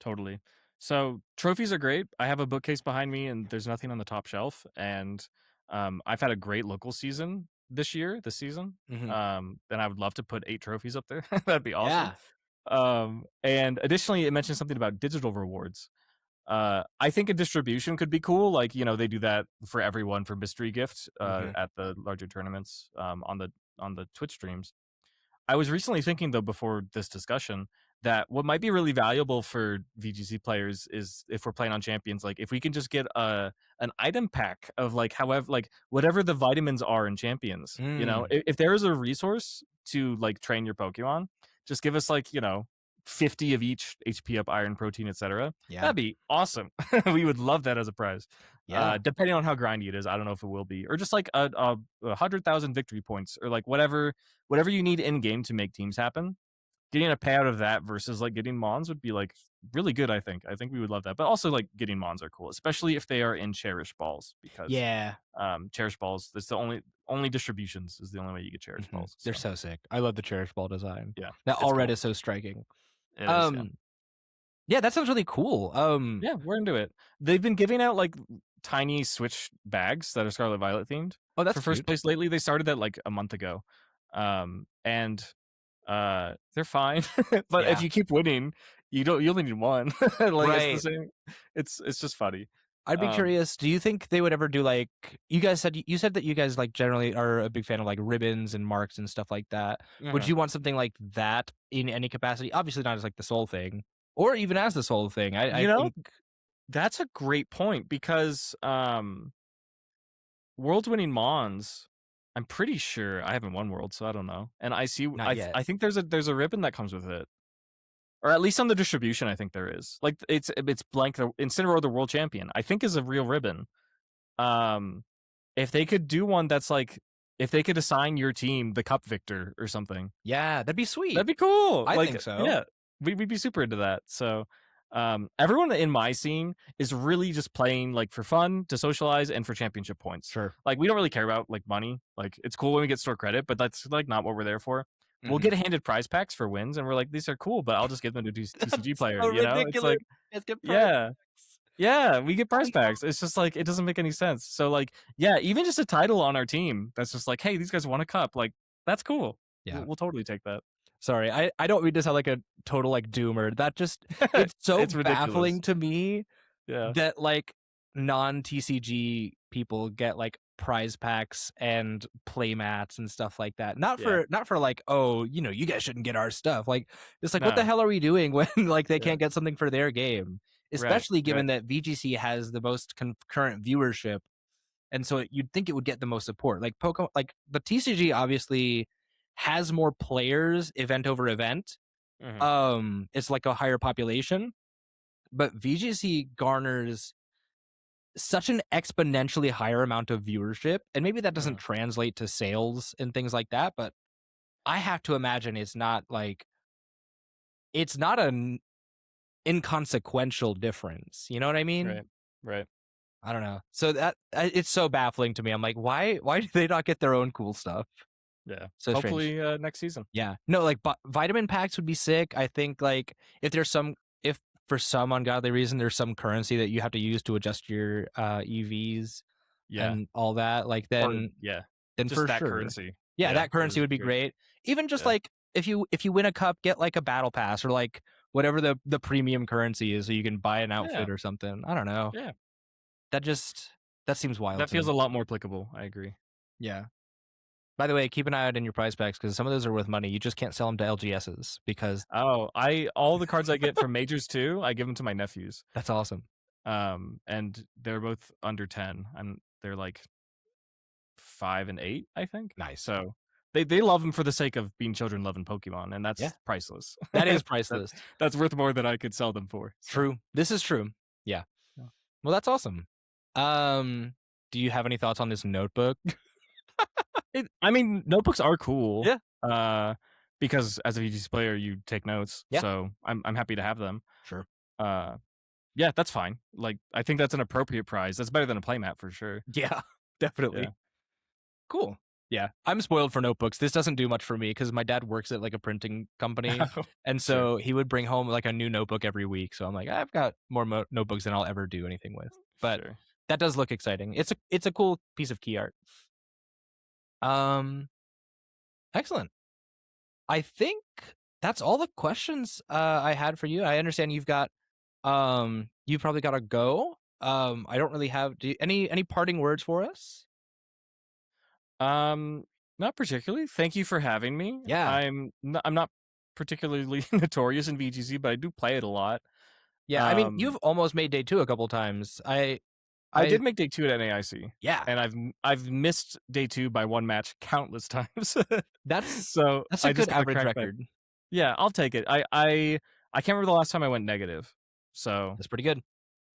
Totally. So trophies are great. I have a bookcase behind me, and there's nothing on the top shelf. And I've had a great local season this season. And I would love to put 8 trophies up there. That'd be awesome. And additionally, it mentioned something about digital rewards. I think a distribution could be cool. Like, you know, they do that for everyone for mystery gift at the larger tournaments on the Twitch streams. I was recently thinking though before this discussion that what might be really valuable for VGC players is if we're playing on champions, like if we can just get an item pack of like whatever the vitamins are in champions. You know, if there is a resource to like train your Pokemon, just give us like, you know, 50 of each HP up, iron, protein, etc. Yeah. That'd be awesome. We would love that as a prize. Yeah. Depending on how grindy it is, I don't know if it will be, or just like a 100,000 victory points, or like whatever you need in game to make teams happen. Getting a payout of that versus like getting Mons would be like really good. I think we would love that, but also like getting Mons are cool, especially if they are in Cherish Balls, because Cherish Balls, that's the only distributions is the only way you get Cherish Balls. They're so sick. I love the Cherish Ball design. Yeah, that all red cool. is so striking. It is, yeah, that sounds really cool. Yeah, we're into it. They've been giving out like tiny Switch bags that are Scarlet Violet themed. Oh, that's for first cute. place lately. They started that like a month ago, and they're fine. But if you keep winning, you only need one. Like it's the same. It's just funny. I'd be curious. Do you think they would ever do like you said that you guys like generally are a big fan of like ribbons and marks and stuff like that? Would you want something like that in any capacity? Obviously not as like the soul thing, or even as the soul thing. I think that's a great point, because World's winning Mons, I'm pretty sure I haven't won World, so I don't know. And I think there's a ribbon that comes with it. Or at least on the distribution, I think there is. Like it's blank. The Incineroar, the world champion, I think is a real ribbon. If they could do one that's like, if they could assign your team the cup victor or something, Yeah, that'd be sweet. that'd be cool. I like, think so. Yeah, we'd be super into that. So, everyone in my scene is really just playing like for fun, to socialize, and for championship points. Sure. Like we don't really care about like money. Like it's cool when we get store credit, but that's like not what we're there for. We'll get handed prize packs for wins, and we're like, these are cool, but I'll just give them to TCG player. So You know, ridiculous. it's like, Let's get yeah. Yeah, we get prize packs. It's just like, it doesn't make any sense. So like, yeah, even just a title on our team that's just like, hey, these guys won a cup. Like, that's cool. Yeah, we'll totally take that. Sorry, I don't mean to sound like a total like doomer. That just it's so It's baffling to me Yeah. that like non-TCG people get like prize packs and play mats and stuff like that. Not for like, oh, you know, you guys shouldn't get our stuff. Like it's like, what the hell are we doing when like they can't get something for their game? Especially given that VGC has the most concurrent viewership, and so you'd think it would get the most support. Like Pokemon, like the TCG obviously has more players event over event. It's like a higher population, but VGC garners such an exponentially higher amount of viewership, and maybe that doesn't translate to sales and things like that, but I have to imagine it's not an inconsequential difference. You know what I mean? Right. I don't know. So that it's so baffling to me. I'm like, why do they not get their own cool stuff? Yeah. So hopefully next season. Yeah. No, like vitamin packs would be sick. I think like if for some ungodly reason there's some currency that you have to use to adjust your EVs and all that, like then just for that sure. currency. Yeah, that currency would be great. Even just like if you win a cup, get like a battle pass or like whatever the premium currency is, so you can buy an outfit or something. I don't know. Yeah. That seems wild. That feels a lot more applicable. I agree. Yeah. By the way, keep an eye out in your prize packs because some of those are worth money. You just can't sell them to LGSs because all the cards I get from majors too, I give them to my nephews. That's awesome. And they're both under 10, and they're like 5 and 8, I think. Nice. So they love them for the sake of being children loving Pokemon, and that's priceless. That is priceless. That's worth more than I could sell them for. So. True. This is true. Yeah. Well, that's awesome. Do you have any thoughts on this notebook? I mean, notebooks are cool. Yeah. Because as a VGC player, you take notes. Yeah. So I'm happy to have them. Sure. Yeah, that's fine. Like, I think that's an appropriate prize. That's better than a playmat for sure. Yeah, definitely. Yeah. Cool. Yeah, I'm spoiled for notebooks. This doesn't do much for me because my dad works at like a printing company, and so he would bring home like a new notebook every week. So I'm like, I've got more notebooks than I'll ever do anything with. But that does look exciting. It's a cool piece of key art. Excellent. I think that's all the questions I had for you. I understand you've probably got to go. I don't really have any parting words for us. Not particularly. Thank you for having me. Yeah. I'm not particularly notorious in VGC, but I do play it a lot. Yeah, I mean, you've almost made day 2 a couple times. I did make day 2 at NAIC. Yeah. And I've missed day 2 by 1 match countless times. That's a good average record. Yeah, I'll take it. I can't remember the last time I went negative. So that's pretty good.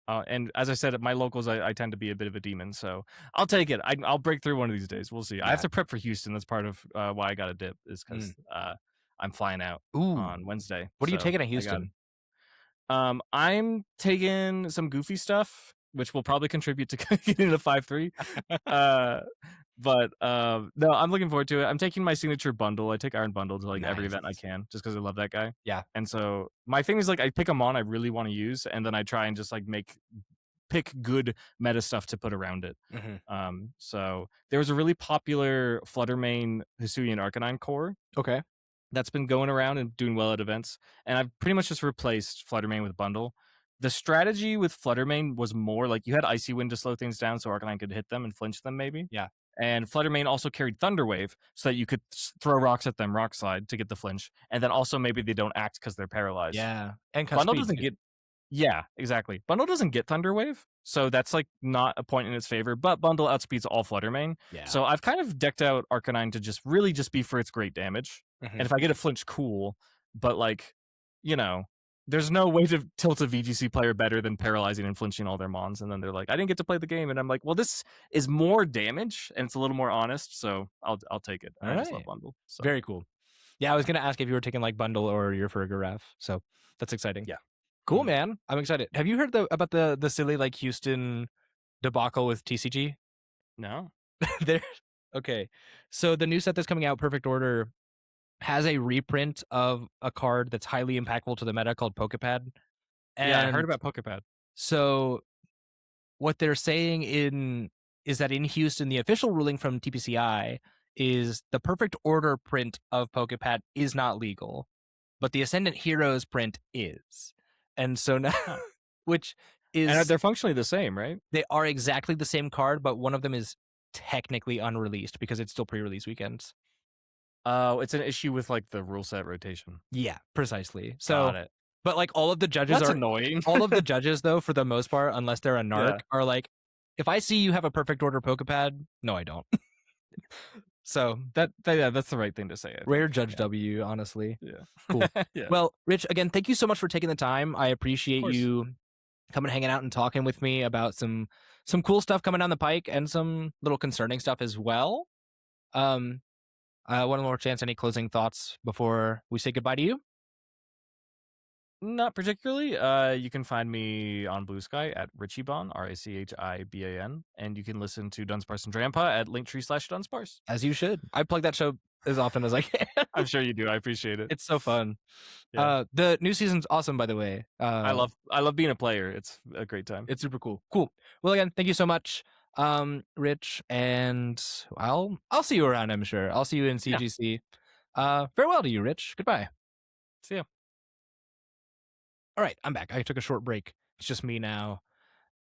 And as I said, at my locals, I tend to be a bit of a demon. So I'll take it. I'll break through one of these days. We'll see. Yeah. I have to prep for Houston. That's part of why I got a dip, is because I'm flying out on Wednesday. What are you taking at Houston? I'm taking some goofy stuff, which will probably contribute to getting a 5-3. But no, I'm looking forward to it. I'm taking my signature bundle. I take Iron Bundle to like every event I can, just because I love that guy. Yeah. And so my thing is like, I pick a mon I really want to use, and then I try and just like pick good meta stuff to put around it. So there was a really popular Fluttermane Hisuian Arcanine core. Okay. That's been going around and doing well at events, and I've pretty much just replaced Fluttermane with Bundle. The strategy with Fluttermane was more like you had Icy Wind to slow things down so Arcanine could hit them and flinch them maybe. Yeah. And Fluttermane also carried Thunder Wave so that you could throw rocks at them, Rock Slide, to get the flinch. And then also maybe they don't act because they're paralyzed. Yeah. And Bundle doesn't get... Yeah, exactly. Bundle doesn't get Thunder Wave, so that's like not a point in its favor, but Bundle outspeeds all Fluttermane. Yeah. So I've kind of decked out Arcanine to just really just be for its great damage. And if I get a flinch, cool. But like, there's no way to tilt a VGC player better than paralyzing and flinching all their mons. And then they're like, I didn't get to play the game. And I'm like, well, this is more damage and it's a little more honest. So I'll take it. I just love bundle. So very cool. Yeah, I was going to ask if you were taking like bundle or you're for a Garaf. So that's exciting. Yeah. Cool, man. I'm excited. Have you heard about the silly like Houston debacle with TCG? No. Okay. So the new set that's coming out, Perfect Order, has a reprint of a card that's highly impactful to the meta called Pokepad. Yeah, I heard about Pokepad. So what they're saying is that in Houston, the official ruling from TPCI is the Perfect Order print of Pokepad is not legal, but the Ascendant Heroes print is. And so now, which is... And they're functionally the same, right? They are exactly the same card, but one of them is technically unreleased because it's still pre-release weekends. Oh, it's an issue with like the rule set rotation. Yeah, precisely. So, got it. But like all of the judges That's are annoying. all of the judges, though, for the most part, unless they're a narc, are like, if I see you have a Perfect Order Pokepad, no, I don't. So that's the right thing to say. Rare Judge W, honestly. Yeah. Cool. Yeah. Well, Rich, again, thank you so much for taking the time. I appreciate you coming hanging out and talking with me about some cool stuff coming down the pike and some little concerning stuff as well. One more chance. Any closing thoughts before we say goodbye to you? Not particularly. You can find me on Blue Sky at Richiban, RACHIBAN, and you can listen to Dunsparce Drampa at linktree/Dunsparce. As you should. I plug that show as often as I can. I'm sure you do. I appreciate it. It's so fun. Yeah. The new season's awesome, by the way. I love being a player. It's a great time. It's super cool. Cool. Well, again, thank you so much, Rich, and I'll see you around, I'm sure. I'll see you in CGC. Yeah. Farewell to you, Rich. Goodbye. See ya. All right, I'm back. I took a short break. It's just me now.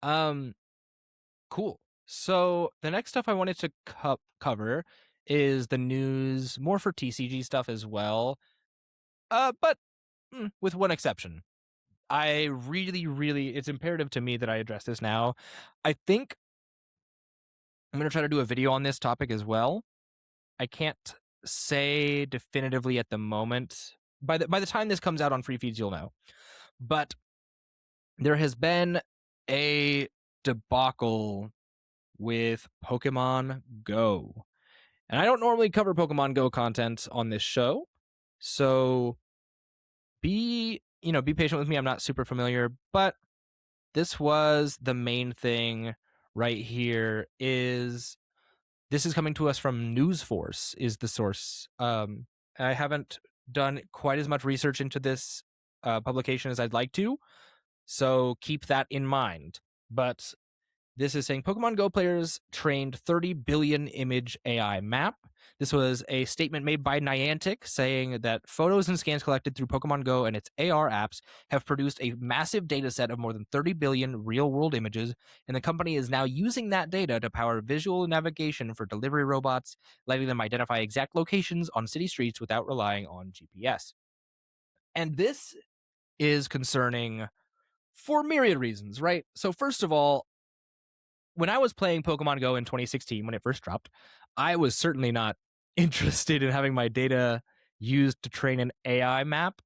Cool. So the next stuff I wanted to cover is the news, more for TCG stuff as well. But with one exception. I really, it's imperative to me that I address this now. I think I'm going to try to do a video on this topic as well. I can't say definitively at the moment. By the time this comes out on free feeds, you'll know. But there has been a debacle with Pokemon Go. And I don't normally cover Pokemon Go content on this show. So be patient with me. I'm not super familiar, but this was the main thing right here. This is coming to us from News Force is the source. I haven't done quite as much research into this publication as I'd like to, so keep that in mind. But this is saying Pokemon Go players trained 30 billion image AI map. This was a statement made by Niantic saying that photos and scans collected through Pokemon Go and its AR apps have produced a massive data set of more than 30 billion real-world images, and the company is now using that data to power visual navigation for delivery robots, letting them identify exact locations on city streets without relying on GPS. And this is concerning for myriad reasons, right? So first of all, when I was playing Pokemon Go in 2016, when it first dropped, I was certainly not interested in having my data used to train an AI map.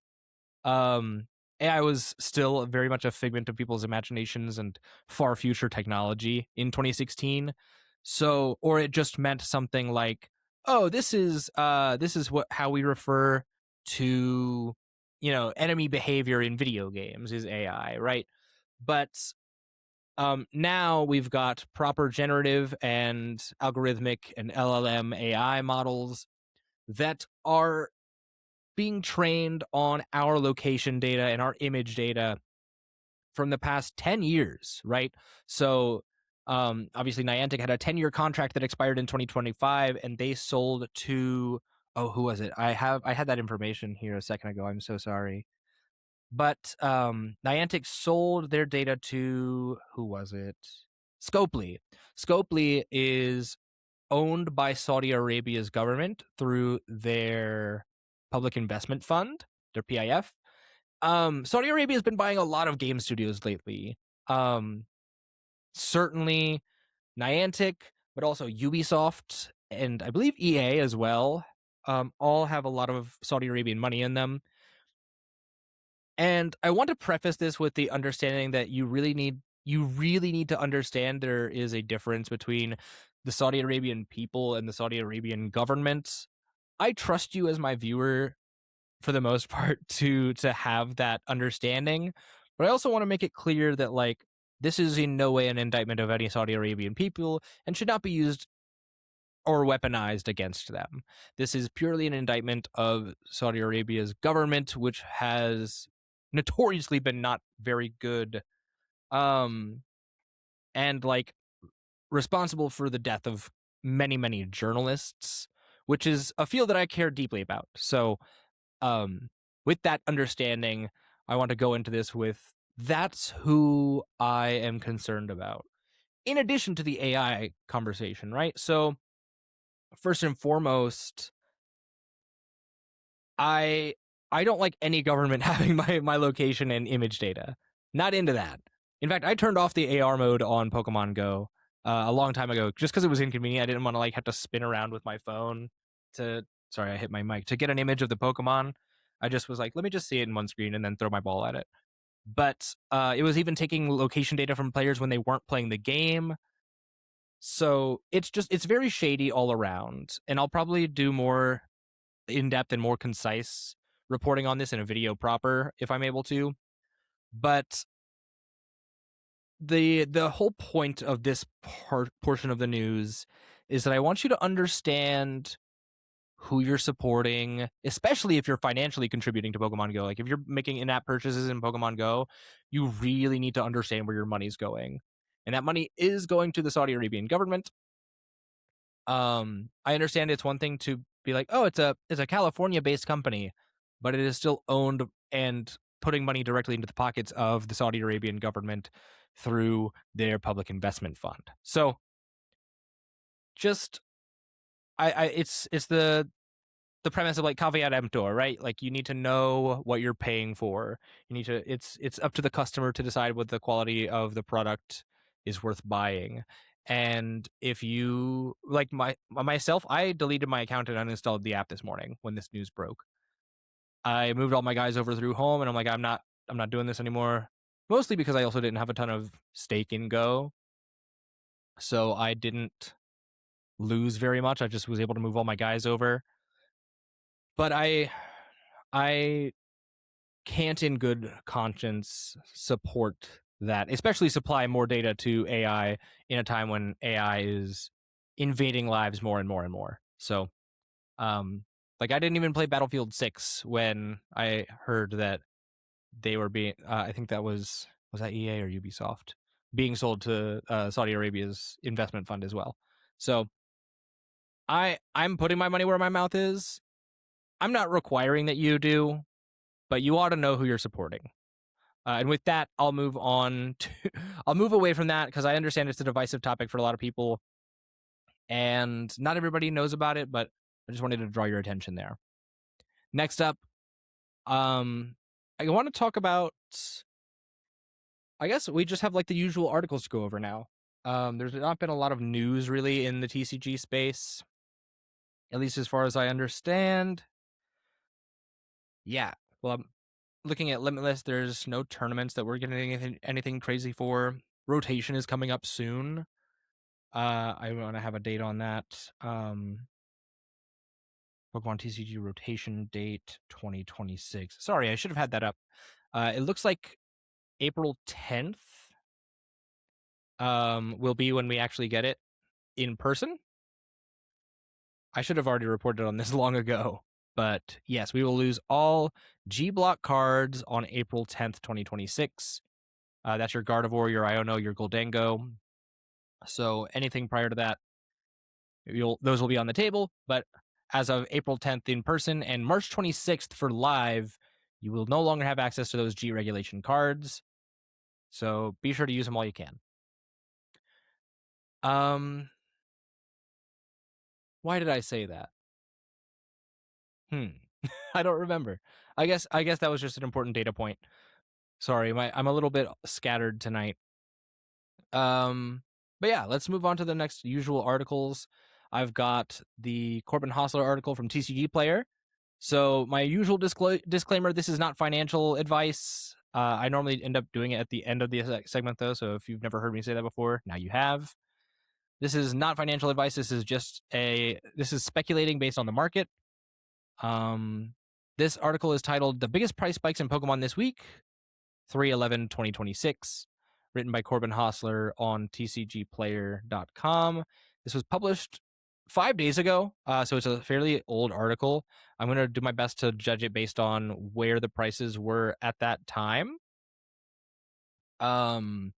AI was still very much a figment of people's imaginations and far future technology in 2016. So, or it just meant something like, oh, this is how we refer to, enemy behavior in video games is AI, right? But now we've got proper generative and algorithmic and LLM AI models that are being trained on our location data and our image data from the past 10 years, right? So obviously Niantic had a 10-year contract that expired in 2025, and they sold to, who was it? I had that information here a second ago. I'm so sorry. But Niantic sold their data to, who was it? Scopely. Scopely is owned by Saudi Arabia's government through their public investment fund, their PIF. Saudi Arabia has been buying a lot of game studios lately. Certainly Niantic, but also Ubisoft and I believe EA as well, all have a lot of Saudi Arabian money in them. And I want to preface this with the understanding that you really need to understand there is a difference between the Saudi Arabian people and the Saudi Arabian government. I trust you as my viewer for the most part to have that understanding, but I also want to make it clear that like this is in no way an indictment of any Saudi Arabian people and should not be used or weaponized against them. This is purely an indictment of Saudi Arabia's government, which has notoriously been not very good, and like responsible for the death of many journalists, which is a field that I care deeply about. So, with that understanding, I want to go into this with that's who I am concerned about. In addition to the AI conversation, right? So, first and foremost, I don't like any government having my location and image data. Not into that. In fact, I turned off the AR mode on Pokemon Go a long time ago just because it was inconvenient. I didn't want to like have to spin around with my phone to sorry, I hit my mic to get an image of the Pokemon. I just was like, let me just see it in one screen and then throw my ball at it. But it was even taking location data from players when they weren't playing the game. So it's very shady all around. And I'll probably do more in-depth and more concise reporting on this in a video proper if I'm able to. But the whole point of this portion of the news is that I want you to understand who you're supporting, especially if you're financially contributing to Pokemon Go. Like if you're making in-app purchases in Pokemon Go, you really need to understand where your money's going. And that money is going to the Saudi Arabian government. I understand it's one thing to be like, oh, it's a California-based company, but it is still owned and putting money directly into the pockets of the Saudi Arabian government through their public investment fund. So just it's the premise of like caveat emptor, right? Like you need to know what you're paying for. You need to it's up to the customer to decide what the quality of the product is worth buying. And if you like myself, I deleted my account and uninstalled the app this morning when this news broke. I moved all my guys over through home and I'm like, I'm not doing this anymore. Mostly because I also didn't have a ton of stake in Go. So I didn't lose very much. I just was able to move all my guys over. But I can't in good conscience support that, especially supply more data to AI in a time when AI is invading lives more and more and more. So, like I didn't even play Battlefield 6 when I heard that they were being, I think that was that EA or Ubisoft being sold to Saudi Arabia's investment fund as well. So I'm putting my money where my mouth is. I'm not requiring that you do, but you ought to know who you're supporting. And with that, I'll move on to I'll move away from that because I understand it's a divisive topic for a lot of people, and not everybody knows about it. But I just wanted to draw your attention there. Next up, I want to talk about. I guess we just have like the usual articles to go over now. There's not been a lot of news really in the TCG space, at least as far as I understand. Yeah, well, I'm looking at Limitless. There's no tournaments that we're getting anything crazy for. Rotation is coming up soon. I want to have a date on that. Pokemon TCG rotation date 2026. Sorry, I should have had that up. It looks like April 10th will be when we actually get it in person. I should have already reported on this long ago. But yes, we will lose all G Block cards on April 10th, 2026. That's your Gardevoir, your Iono, your Goldango. So anything prior to that, those will be on the table. But as of April 10th in person and March 26th for live, you will no longer have access to those G regulation cards. So be sure to use them while you can. Why did I say that? I don't remember. I guess that was just an important data point. Sorry, I'm a little bit scattered tonight. But yeah, let's move on to the next usual articles. I've got the Corbin Hostler article from TCG Player. So my usual disclaimer: this is not financial advice. I normally end up doing it at the end of the segment, though. So if you've never heard me say that before, now you have. This is not financial advice. This is speculating based on the market. This article is titled "The Biggest Price Spikes in Pokemon This Week, 3/11/2026," written by Corbin Hostler on tcgplayer.com. This was published 5 days ago, so it's a fairly old article. I'm going to do my best to judge it based on where the prices were at that time. And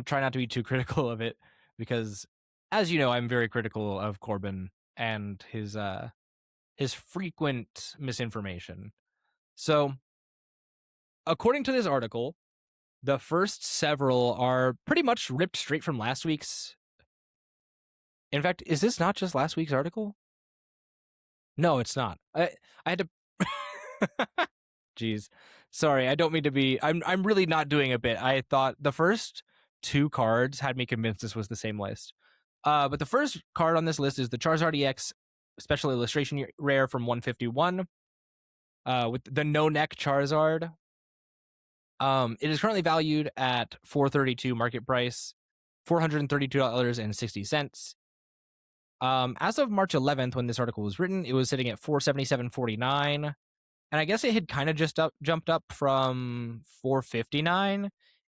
try not to be too critical of it, because, as you know, I'm very critical of Corbin and his frequent misinformation. So, according to this article, the first several are pretty much ripped straight from last week's. In fact, is this not just last week's article? No, it's not. I had to. Jeez, sorry. I don't mean to be. I'm really not doing a bit. I thought the first 2 cards had me convinced this was the same list. But the first card on this list is the Charizard EX Special Illustration Rare from 151, with the no neck Charizard. It is currently valued at $432 market price, $432.60. As of March 11th, when this article was written, it was sitting at $477.49, and I guess it had kind of just jumped up from $459.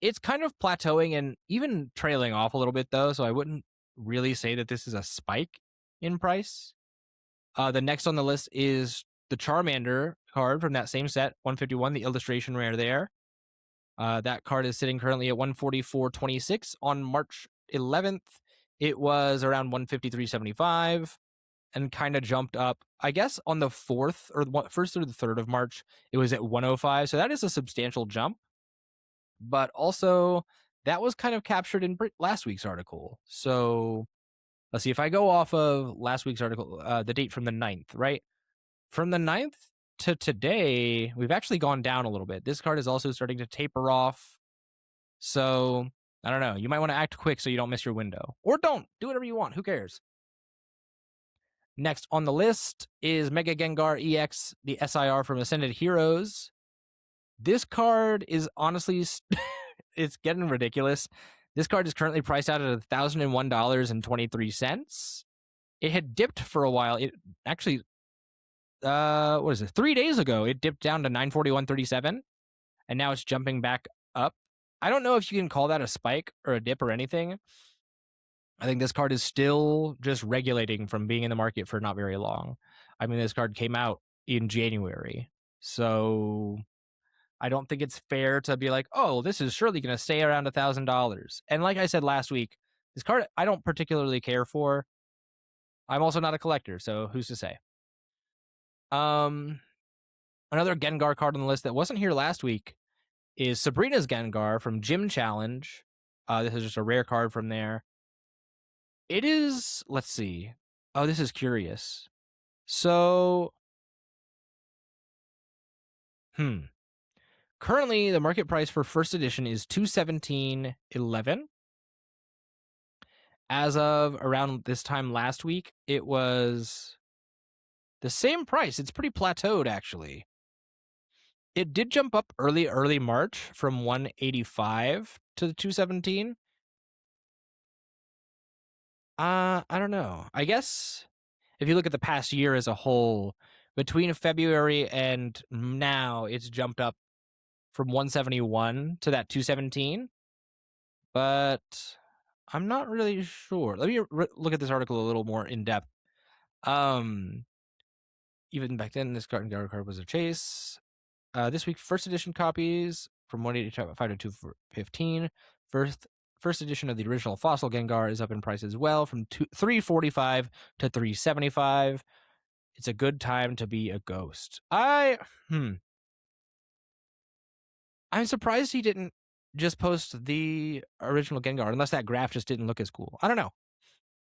It's kind of plateauing and even trailing off a little bit, though, so I wouldn't really say that this is a spike in price. The next on the list is the Charmander card from that same set, 151, the illustration rare there. That card is sitting currently at $144.26. On March 11th, it was around $153.75 and kind of jumped up. I guess on the 4th or 1st through the 3rd of March, it was at $105. So that is a substantial jump. But also, that was kind of captured in last week's article. So let's see, if I go off of last week's article, the date from the 9th, right? From the 9th to today, we've actually gone down a little bit. This card is also starting to taper off. So I don't know. You might want to act quick so you don't miss your window. Or don't. Do whatever you want. Who cares? Next on the list is Mega Gengar EX, the SIR from Ascended Heroes. This card is honestly, it's getting ridiculous. This card is currently priced out at $1,001.23. It had dipped for a while. It actually, what is it? 3 days ago, it dipped down to $941.37, and now it's jumping back up. I don't know if you can call that a spike or a dip or anything. I think this card is still just regulating from being in the market for not very long. I mean, this card came out in January, so I don't think it's fair to be like, oh, this is surely going to stay around $1,000. And like I said last week, this card I don't particularly care for. I'm also not a collector, so who's to say? Another Gengar card on the list that wasn't here last week is Sabrina's Gengar from Gym Challenge. This is just a rare card from there. It is, let's see. Oh, this is curious. So, currently the market price for first edition is $217.11. As of around this time last week, it was the same price. It's pretty plateaued, actually. It did jump up early March from 185 to 217. I don't know. I guess if you look at the past year as a whole, between February and now, it's jumped up from 171 to that 217. But I'm not really sure. Let me look at this article a little more in depth. Even back then, this card was a chase. This week, first edition copies from 185 to 215. First edition of the original Fossil Gengar is up in price as well, from $345 to $375. It's a good time to be a ghost. I'm surprised he didn't just post the original Gengar, unless that graph just didn't look as cool. I don't know.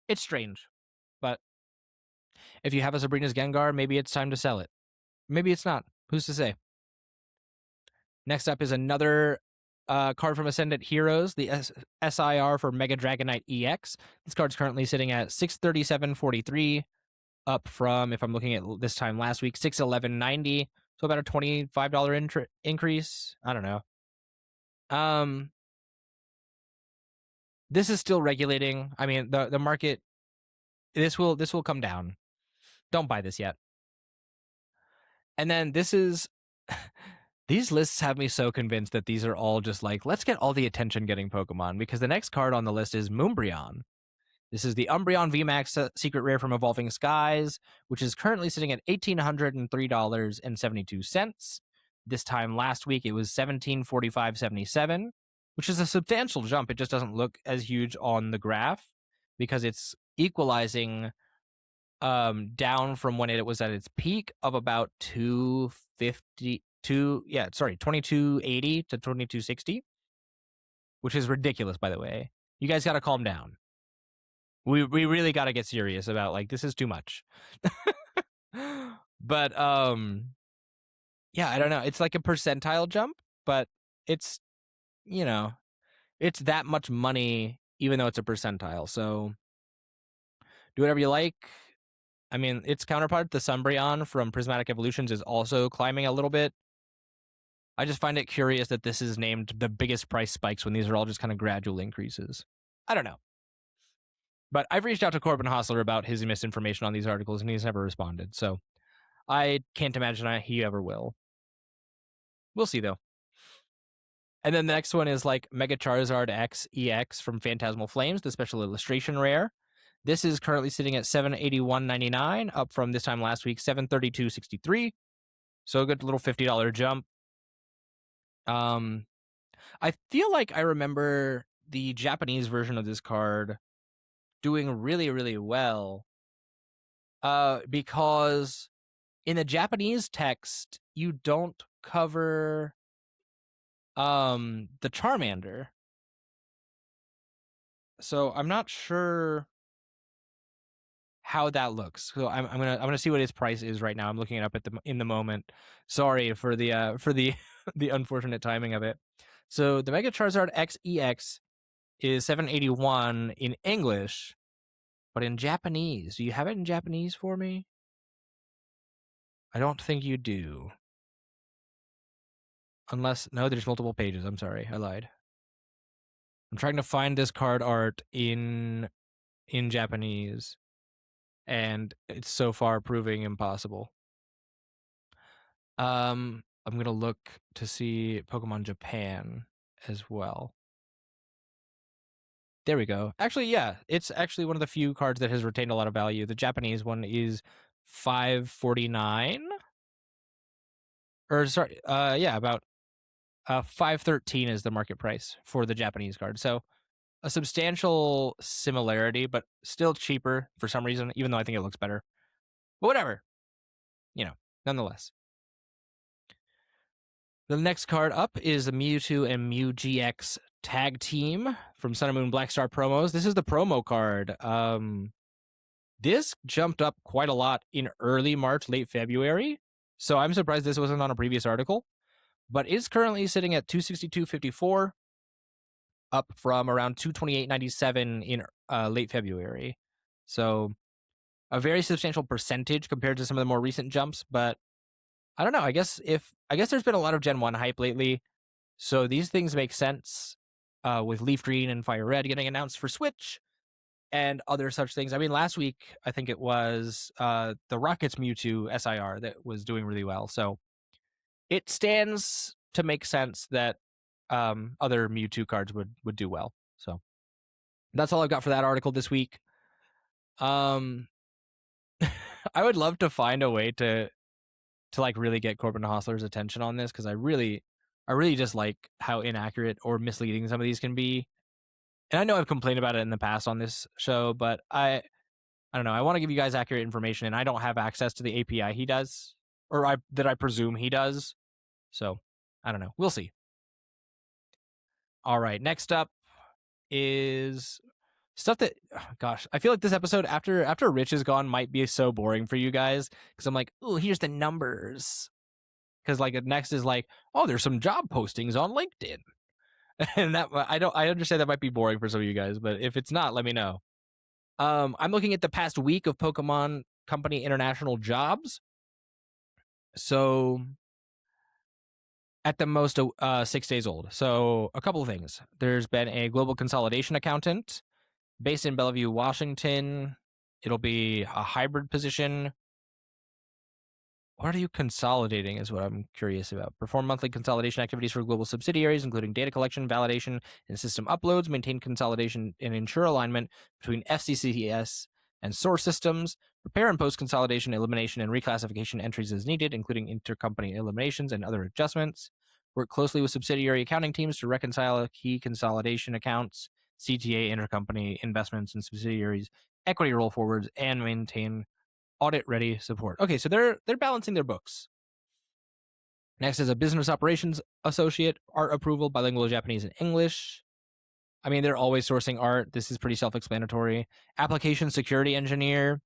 It's strange. But if you have a Sabrina's Gengar, maybe it's time to sell it. Maybe it's not. Who's to say? Next up is another card from Ascendant Heroes, the SIR for Mega Dragonite EX. This card's currently sitting at $637.43. up from, if I'm looking at this time last week, $611.90. So about a $25 increase. I don't know. This is still regulating. I mean, the market, this will come down. Don't buy this yet. And then this is these lists have me so convinced that these are all just like, let's get all the attention getting Pokemon, because the next card on the list is Moonbryon. This is the Umbreon VMAX Secret Rare from Evolving Skies, which is currently sitting at $1,803.72. This time last week, it was $1,745.77, which is a substantial jump. It just doesn't look as huge on the graph because it's equalizing down from when it was at its peak of about 2280 to 2260, which is ridiculous, by the way. You guys got to calm down. We really got to get serious about, like, this is too much. But yeah, I don't know. It's like a percentile jump, but it's, you know, it's that much money even though it's a percentile. So do whatever you like. I mean, its counterpart, the Umbreon from Prismatic Evolutions, is also climbing a little bit. I just find it curious that this is named the biggest price spikes when these are all just kind of gradual increases. I don't know. But I've reached out to Corbin Hostler about his misinformation on these articles, and he's never responded. So I can't imagine he ever will. We'll see, though. And then the next one is like Mega Charizard X EX from Phantasmal Flames, the special illustration rare. This is currently sitting at $781.99, up from this time last week, $732.63. So a good little $50 jump. I feel like I remember the Japanese version of this card doing really, really well. Because in the Japanese text, you don't cover the Charmander. So I'm not sure how that looks. So I'm gonna see what its price is right now. I'm looking it up in the moment. Sorry for the the unfortunate timing of it. So the Mega Charizard X EX is $781 in English, but in Japanese, do you have it in Japanese for me? I don't think you do. Unless, no, there's multiple pages. I'm sorry, I lied. I'm trying to find this card art in Japanese, and it's so far proving impossible. I'm gonna look to see Pokemon Japan as well. There we go. Actually, yeah, it's actually one of the few cards that has retained a lot of value. The Japanese one is $549, or sorry, yeah, about $513 is the market price for the Japanese card. So a substantial similarity, but still cheaper for some reason, even though I think it looks better. But whatever, nonetheless. The next card up is the Mewtwo and Mew GX Tag Team from Sun and Moon Black Star promos. This is the promo card. This jumped up quite a lot in early March, late February. So I'm surprised this wasn't on a previous article. But it's currently sitting at $262.54, up from around $228.97 in late February. So a very substantial percentage compared to some of the more recent jumps, but I don't know. I guess there's been a lot of Gen 1 hype lately, so these things make sense with Leaf Green and Fire Red getting announced for Switch and other such things. I mean, last week, I think it was the Rockets Mewtwo SIR that was doing really well, so it stands to make sense that other Mewtwo cards would do well. So that's all I've got for that article this week. I would love to find a way to like really get Corbin Hostler's attention on this, because I really just like how inaccurate or misleading some of these can be. And I know I've complained about it in the past on this show, but I don't know. I want to give you guys accurate information, and I don't have access to the API he does, or that I presume he does. So I don't know. We'll see. All right. Next up is stuff that, gosh, I feel like this episode after Rich is gone might be so boring for you guys, because I'm like, oh, here's the numbers. Because like next is like, oh, there's some job postings on LinkedIn, and that I understand that might be boring for some of you guys, but if it's not, let me know. I'm looking at the past week of Pokemon company international jobs. So at the most 6 days old. So a couple of things. There's been a global consolidation accountant based in Bellevue, Washington. It'll be a hybrid position. What are you consolidating is what I'm curious about. Perform monthly consolidation activities for global subsidiaries, including data collection, validation, and system uploads. Maintain consolidation and ensure alignment between FCCS and source systems. Prepare and post consolidation, elimination, and reclassification entries as needed, including intercompany eliminations and other adjustments. Work closely with subsidiary accounting teams to reconcile key consolidation accounts, CTA, intercompany investments, and subsidiaries, equity roll forwards, and maintain audit-ready support. Okay, so they're balancing their books. Next is a business operations associate, art approval, bilingual Japanese and English. I mean, they're always sourcing art. This is pretty self-explanatory. Application security engineer.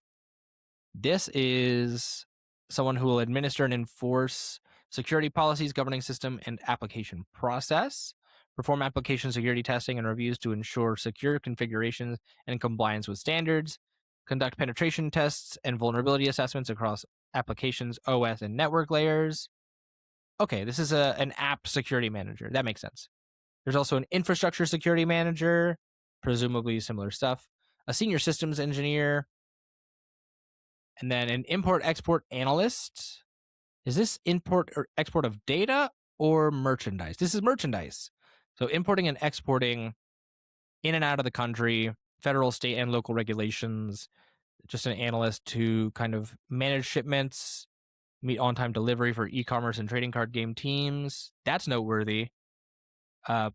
This is someone who will administer and enforce security policies, governing system, and application process. Perform application security testing and reviews to ensure secure configurations and compliance with standards. Conduct penetration tests and vulnerability assessments across applications, OS, and network layers. Okay, this is an app security manager. That makes sense. There's also an infrastructure security manager, presumably similar stuff. A senior systems engineer. And then an import-export analyst. Is this import or export of data or merchandise? This is merchandise. So importing and exporting in and out of the country, federal, state, and local regulations. Just an analyst to kind of manage shipments, meet on-time delivery for e-commerce and trading card game teams. That's noteworthy.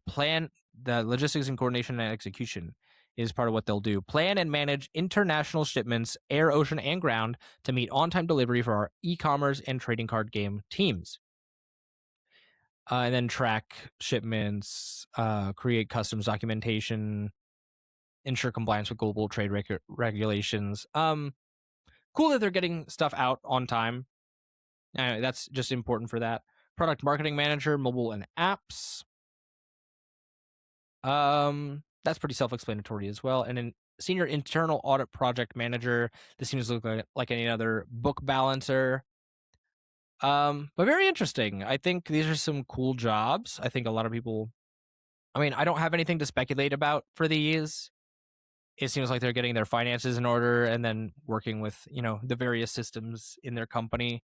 Plan the logistics and coordination and execution is part of what they'll do. Plan and manage international shipments, air, ocean, and ground to meet on-time delivery for our e-commerce and trading card game teams. And then track shipments, create customs documentation, ensure compliance with global trade regulations. Cool that they're getting stuff out on time. Anyway, that's just important for that. Product marketing manager, mobile and apps. That's pretty self-explanatory as well. And then senior internal audit project manager. This seems to look like any other book balancer. But very interesting. I think these are some cool jobs. I think a lot of people. I mean, I don't have anything to speculate about for these. It seems like they're getting their finances in order and then working with, the various systems in their company.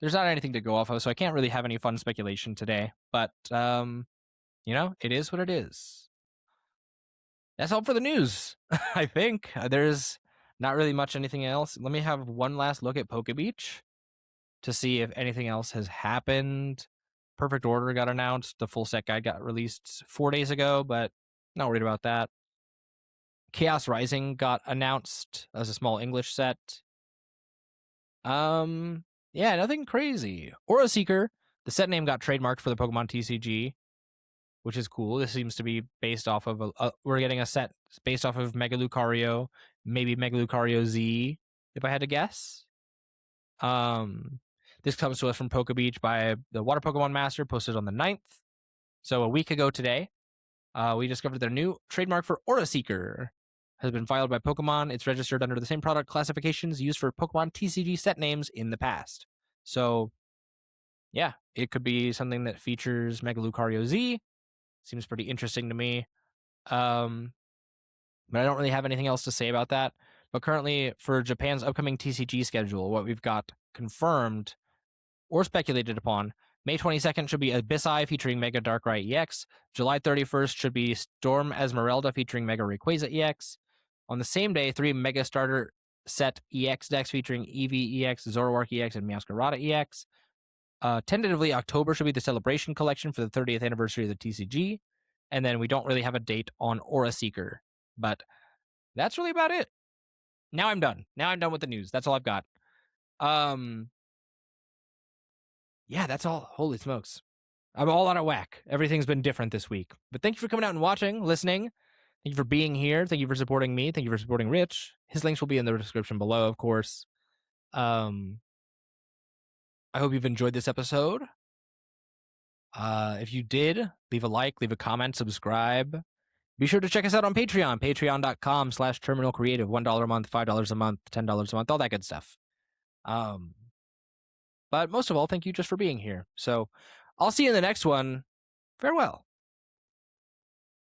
There's not anything to go off of, so I can't really have any fun speculation today. But, it is what it is. That's all for the news, I think. There's not really much anything else. Let me have one last look at Pokebeach to see if anything else has happened. Perfect Order got announced. The full set guide got released 4 days ago, but not worried about that. Chaos Rising got announced as a small English set. Yeah, nothing crazy. Aura Seeker, the set name got trademarked for the Pokemon TCG, which is cool. This seems to be based off of we're getting a set based off of Mega Lucario, maybe Mega Lucario Z, if I had to guess. This comes to us from Pokebeach by the Water Pokemon Master, posted on the 9th. So a week ago today, we discovered their new trademark for Aura Seeker has been filed by Pokemon. It's registered under the same product classifications used for Pokemon TCG set names in the past. So, yeah, it could be something that features Mega Lucario Z. Seems pretty interesting to me. But I don't really have anything else to say about that. But currently, for Japan's upcoming TCG schedule, what we've got confirmed or speculated upon, May 22nd should be Abyssai featuring Mega Darkrai EX. July 31st should be Storm Esmeralda featuring Mega Rayquaza EX. On the same day, 3 Mega Starter Set EX decks featuring Eevee EX, Zoroark EX, and Meowscarada EX. Tentatively, October should be the Celebration Collection for the 30th anniversary of the TCG. And then we don't really have a date on Aura Seeker. But that's really about it. Now I'm done. Now I'm done with the news. That's all I've got. Yeah, that's all. Holy smokes. I'm all out of whack. Everything's been different this week. But thank you for coming out and watching, listening. Thank you for being here. Thank you for supporting me. Thank you for supporting Rich. His links will be in the description below, of course. I hope you've enjoyed this episode. If you did, leave a like, leave a comment, subscribe. Be sure to check us out on Patreon, patreon.com/terminalcreative, $1 a month, $5 a month, $10 a month, all that good stuff. But most of all, thank you just for being here. So I'll see you in the next one. Farewell.